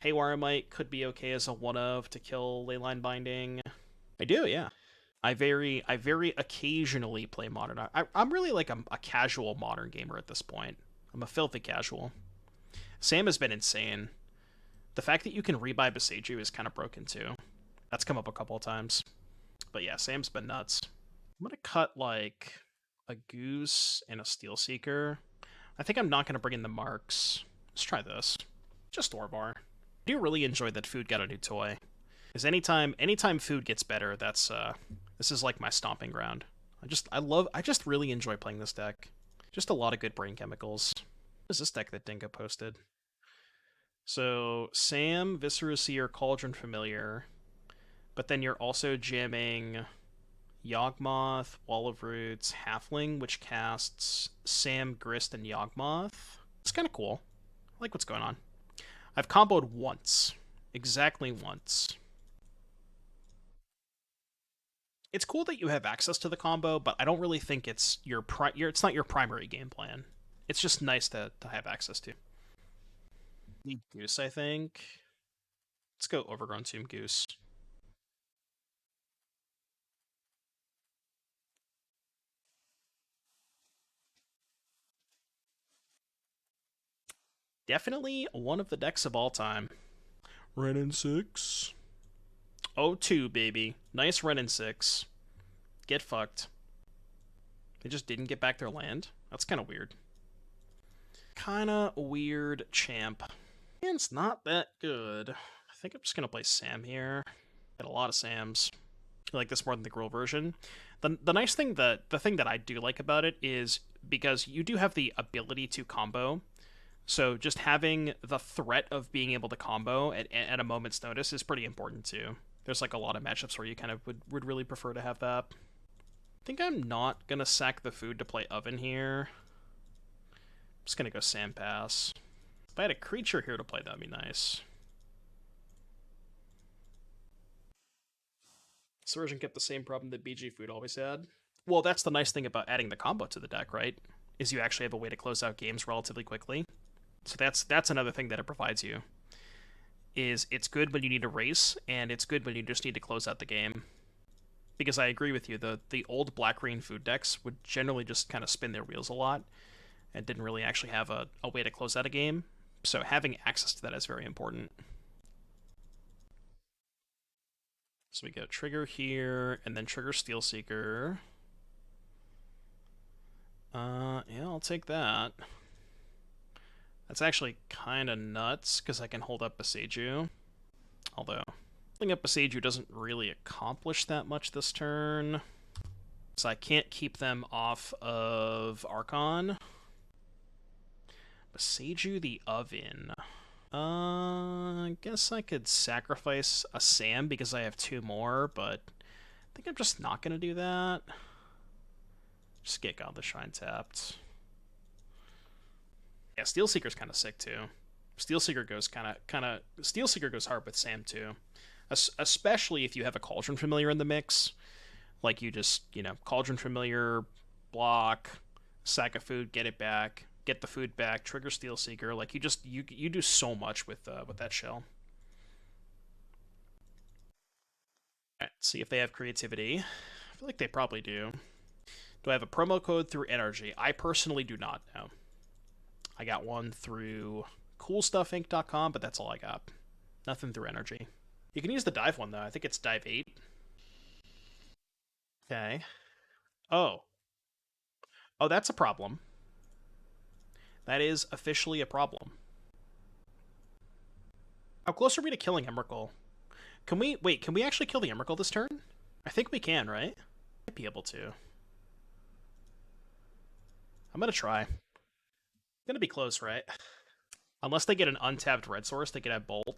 Haywire Mite could be okay as a one-of to kill Leyline Binding. I do, yeah. I very occasionally play Modern. I'm really like a casual Modern gamer at this point. I'm a filthy casual. Sam has been insane. The fact that you can rebuy Boseiju is kind of broken too. That's come up a couple of times. But yeah, Sam's been nuts. I'm going to cut like a Goose and a Steelseeker. I think I'm not going to bring in the Marks. Let's try this. Just Orvar. I do really enjoy that food got a new toy. Because anytime food gets better, that's this is like my stomping ground. I just really enjoy playing this deck. Just a lot of good brain chemicals. What is this deck that Dingo posted? So Sam, Viscera Seer, Cauldron Familiar, but then you're also jamming Yawgmoth, Wall of Roots, Halfling, which casts Sam, Grist, and Yawgmoth. It's kind of cool. I like what's going on. I've comboed once. Exactly once. It's cool that you have access to the combo, but I don't really think it's it's not your primary game plan. It's just nice to have access to. Need Goose, I think. Let's go Overgrown Tomb Goose. Definitely one of the decks of all time. Ren in 6. 0-2, baby. Nice Ren in 6. Get fucked. They just didn't get back their land? That's kind of weird. Kinda weird champ. It's not that good. I think I'm just gonna play Sam here. Get a lot of Sams. I like this more than the Grill version. The nice thing the thing that I do like about it is because you do have the ability to combo. So just having the threat of being able to combo at a moment's notice is pretty important too. There's like a lot of matchups where you kind of would really prefer to have that. I think I'm not gonna sack the food to play Oven here. I'm just gonna go Sam Pass. If I had a creature here to play, that'd be nice. This version kept the same problem that BG Food always had. Well, that's the nice thing about adding the combo to the deck, right? Is you actually have a way to close out games relatively quickly. So that's another thing that it provides you. Is it's good when you need to race, and it's good when you just need to close out the game. Because I agree with you, the old black-green food decks would generally just kind of spin their wheels a lot, and didn't really actually have a way to close out a game. So having access to that is very important. So we go Trigger here, and then Trigger Steelseeker. Yeah, I'll take that. That's actually kind of nuts, because I can hold up Boseiju. Although, holding up Boseiju doesn't really accomplish that much this turn. So I can't keep them off of Archon. Boseiju the Oven. I guess I could sacrifice a Sam because I have 2 more, but I think I'm just not going to do that. Just get Godless Shrine tapped. Yeah, Steelseeker's kind of sick too. Steelseeker goes hard with Sam too, especially if you have a Cauldron Familiar in the mix. Like you just Cauldron Familiar, block, sack of food, get it back, get the food back, trigger Steelseeker. Like you do so much with that shell. Alright, see if they have creativity. I feel like they probably do. Do I have a promo code through Energy? I personally do not know. I got one through coolstuffinc.com, but that's all I got. Nothing through Energy. You can use the dive one, though. I think it's dive 8. Okay. Oh. Oh, that's a problem. That is officially a problem. How close are we to killing Emrakul? Can we... Wait, can we actually kill the Emrakul this turn? I think we can, right? Might be able to. I'm gonna try. Gonna be close, right? Unless they get an untapped red source, they could have Bolt.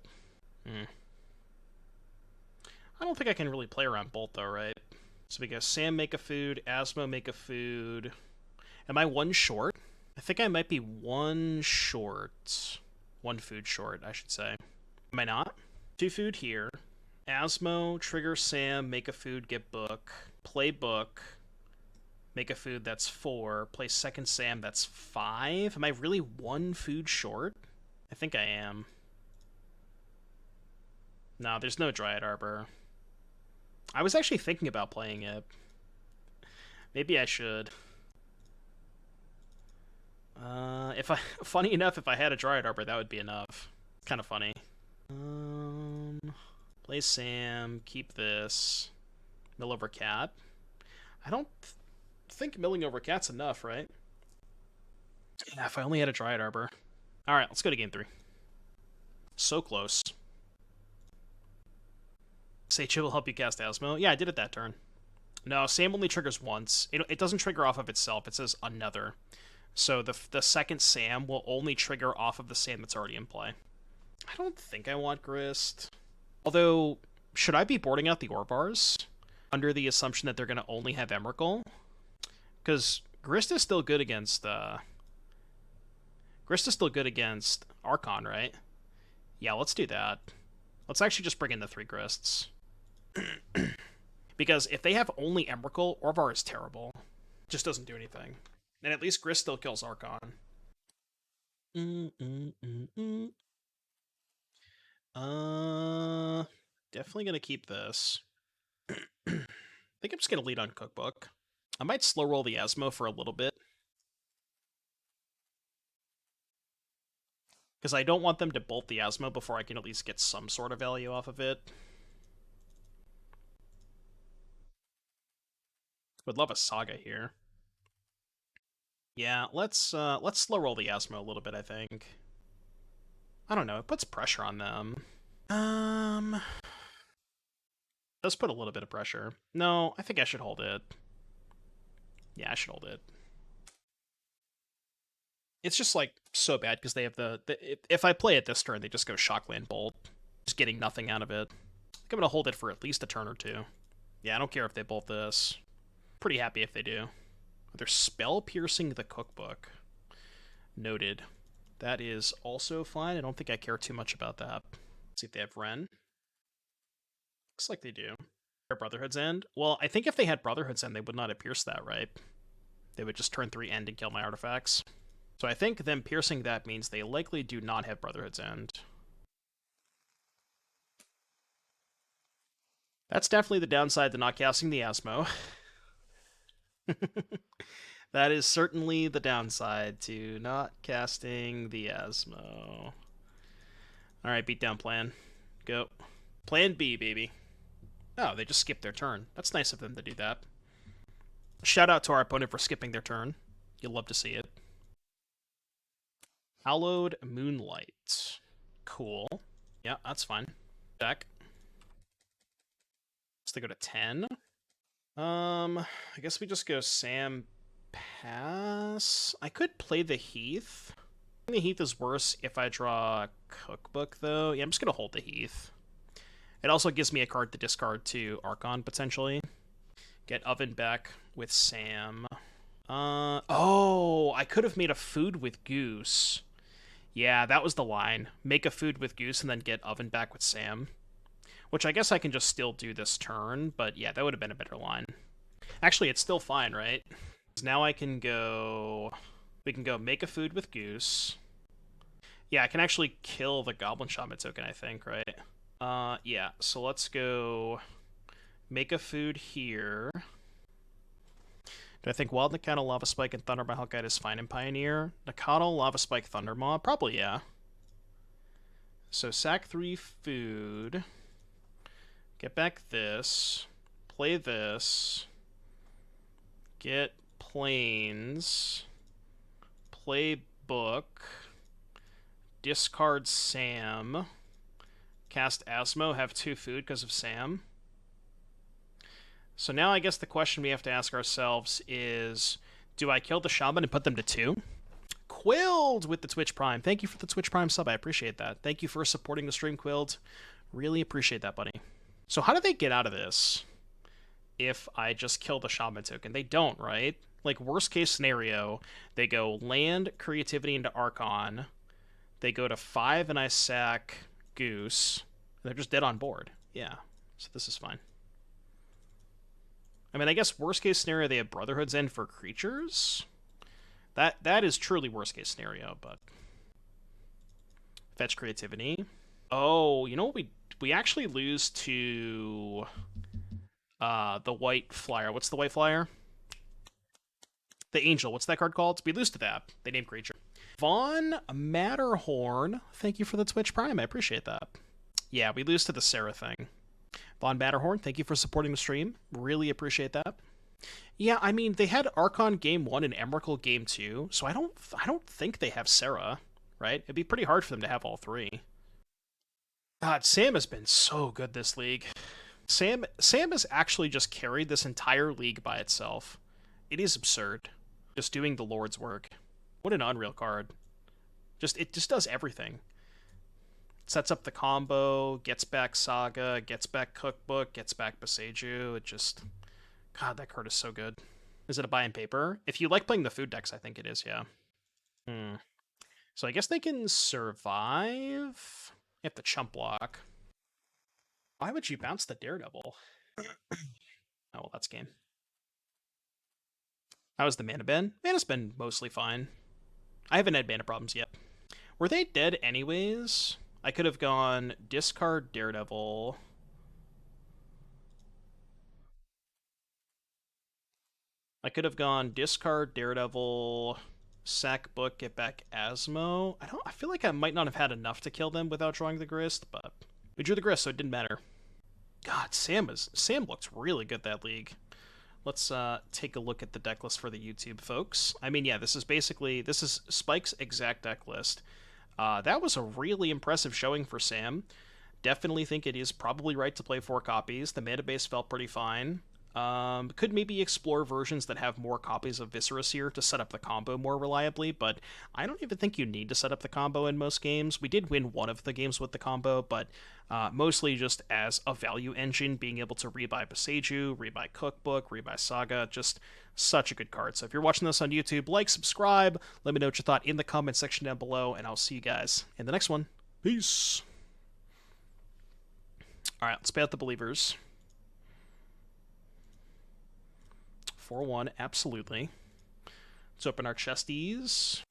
I don't think I can really play around Bolt, though, right? So we go Sam, make a food. Asmo, make a food. Am I one short? I think I might be one short. One food short, I should say. Am I not? 2 food here. Asmo, trigger Sam, make a food, get book. Play book. Make a food, that's 4. Play second Sam, that's 5. Am I really 1 food short? I think I am. No, there's no Dryad Arbor. I was actually thinking about playing it. Maybe I should. Funny enough, if I had a Dryad Arbor, that would be enough. Kind of funny. Play Sam, keep this. Mill over Cat. I don't think milling over Cat's enough, right? Yeah, if I only had a Dryad Arbor. Alright, let's go to game 3. So close. Seichi will help you cast Asmo. Yeah, I did it that turn. No, Sam only triggers once. It doesn't trigger off of itself. It says another. So the second Sam will only trigger off of the Sam that's already in play. I don't think I want Grist. Although, should I be boarding out the Orvars under the assumption that they're going to only have Emrakul? Because Grist is still good against... Grist is still good against Archon, right? Yeah, let's do that. Let's actually just bring in the 3 Grists. Because if they have only Emrakul, Orvar is terrible. Just doesn't do anything. And at least Grist still kills Archon. Definitely gonna keep this. I think I'm just gonna lead on Cookbook. I might slow roll the Asmo for a little bit. Because I don't want them to bolt the Asmo before I can at least get some sort of value off of it. Would love a Saga here. Yeah, let's slow roll the Asmo a little bit, I think. I don't know, it puts pressure on them. Does put a little bit of pressure. No, I think I should hold it. Yeah, I should hold it. It's just, like, so bad because they have if I play it this turn, they just go Shockland Bolt. Just getting nothing out of it. I think I'm going to hold it for at least a turn or 2. Yeah, I don't care if they bolt this. Pretty happy if they do. They're spell piercing the Cookbook. Noted. That is also fine. I don't think I care too much about that. Let's see if they have Ren. Looks like they do. Their Brotherhood's End? Well, I think if they had Brotherhood's End, they would not have pierced that, right? They would just turn 3 End and kill my artifacts. So I think them piercing that means they likely do not have Brotherhood's End. That's definitely the downside to not casting the Asmo. That is certainly the downside to not casting the Asmo. Alright, beatdown plan. Go. Plan B, baby. Oh, they just skipped their turn. That's nice of them to do that. Shout out to our opponent for skipping their turn. You'll love to see it. Hallowed Moonlight. Cool. Yeah, that's fine. Deck. So they go to 10. I guess we just go Sam pass. I could play the Heath. I think the Heath is worse if I draw Cookbook, though. Yeah, I'm just gonna hold the Heath. It also gives me a card to discard to Archon, potentially. Get Oven back with Sam. Oh, I could have made a food with Goose. Yeah, that was the line. Make a food with Goose and then get Oven back with Sam. Which I guess I can just still do this turn, but yeah, that would have been a better line. Actually, it's still fine, right? Now I can go... We can go make a food with Goose. Yeah, I can actually kill the Goblin Shaman token, I think, right? Yeah, so let's go make a food here. Do I think Wild Nikado, Lava Spike, and Thunder Hellkite is fine in Pioneer? Nikado, Lava Spike, Thundermaw? Probably, yeah. So sack 3 food. Get back this. Play this. Get Plains. Play Book. Discard Sam. Cast Asmo, have 2 food because of Sam. So now I guess the question we have to ask ourselves is, do I kill the Shaman and put them to 2? Quilled with the Twitch Prime. Thank you for the Twitch Prime sub. I appreciate that. Thank you for supporting the stream, Quilled. Really appreciate that, buddy. So how do they get out of this if I just kill the Shaman token? They don't, right? Like, worst case scenario, they go land Creativity into Archon. They go to 5 and I sack Goose. They're just dead on board. Yeah, so this is fine. I mean, I guess worst case scenario, they have Brotherhood's End for creatures. That is truly worst case scenario, but fetch Creativity. Oh, you know what we actually lose to the white flyer. What's the white flyer? The Angel. What's that card called? We lose to that. They name creature. Von Matterhorn. Thank you for the Twitch Prime. I appreciate that. Yeah, we lose to the Sarah thing. Von Matterhorn, thank you for supporting the stream. Really appreciate that. Yeah, I mean, they had Archon Game 1 and Emrakul Game 2, so I don't think they have Sarah, right? It'd be pretty hard for them to have all 3. God, Sam has been so good this league. Sam has actually just carried this entire league by itself. It is absurd. Just doing the Lord's work. What an unreal card. It just does everything. Sets up the combo, gets back Saga, gets back Cookbook, gets back Boseiju. It just... God, that card is so good. Is it a buy in paper? If you like playing the food decks, I think it is, yeah. So I guess they can survive. You have to chump block. Why would you bounce the Daredevil? Oh, well, that's game. How was the mana bin? Mana's been mostly fine. I haven't had mana problems yet. Were they dead anyways? I could have gone discard Daredevil. I could have gone discard Daredevil, sack book, get back Asmo. I feel like I might not have had enough to kill them without drawing the Grist, but we drew the Grist, so it didn't matter. God, Sam looks really good that league. Let's take a look at the deck list for the YouTube folks. I mean, yeah, this is Spike's exact deck list. That was a really impressive showing for Sam. Definitely think it is probably right to play 4 copies. The mana base felt pretty fine. Could maybe explore versions that have more copies of Viscera Seer to set up the combo more reliably, but I don't even think you need to set up the combo in most games. We did win one of the games with the combo, but mostly just as a value engine, being able to rebuy Boseiju, rebuy Cookbook, rebuy Saga, just such a good card. So if you're watching this on YouTube, like, subscribe, let me know what you thought in the comment section down below, and I'll see you guys in the next one. Peace! Alright, let's pay out the believers. 4-1, absolutely. Let's open our chesties.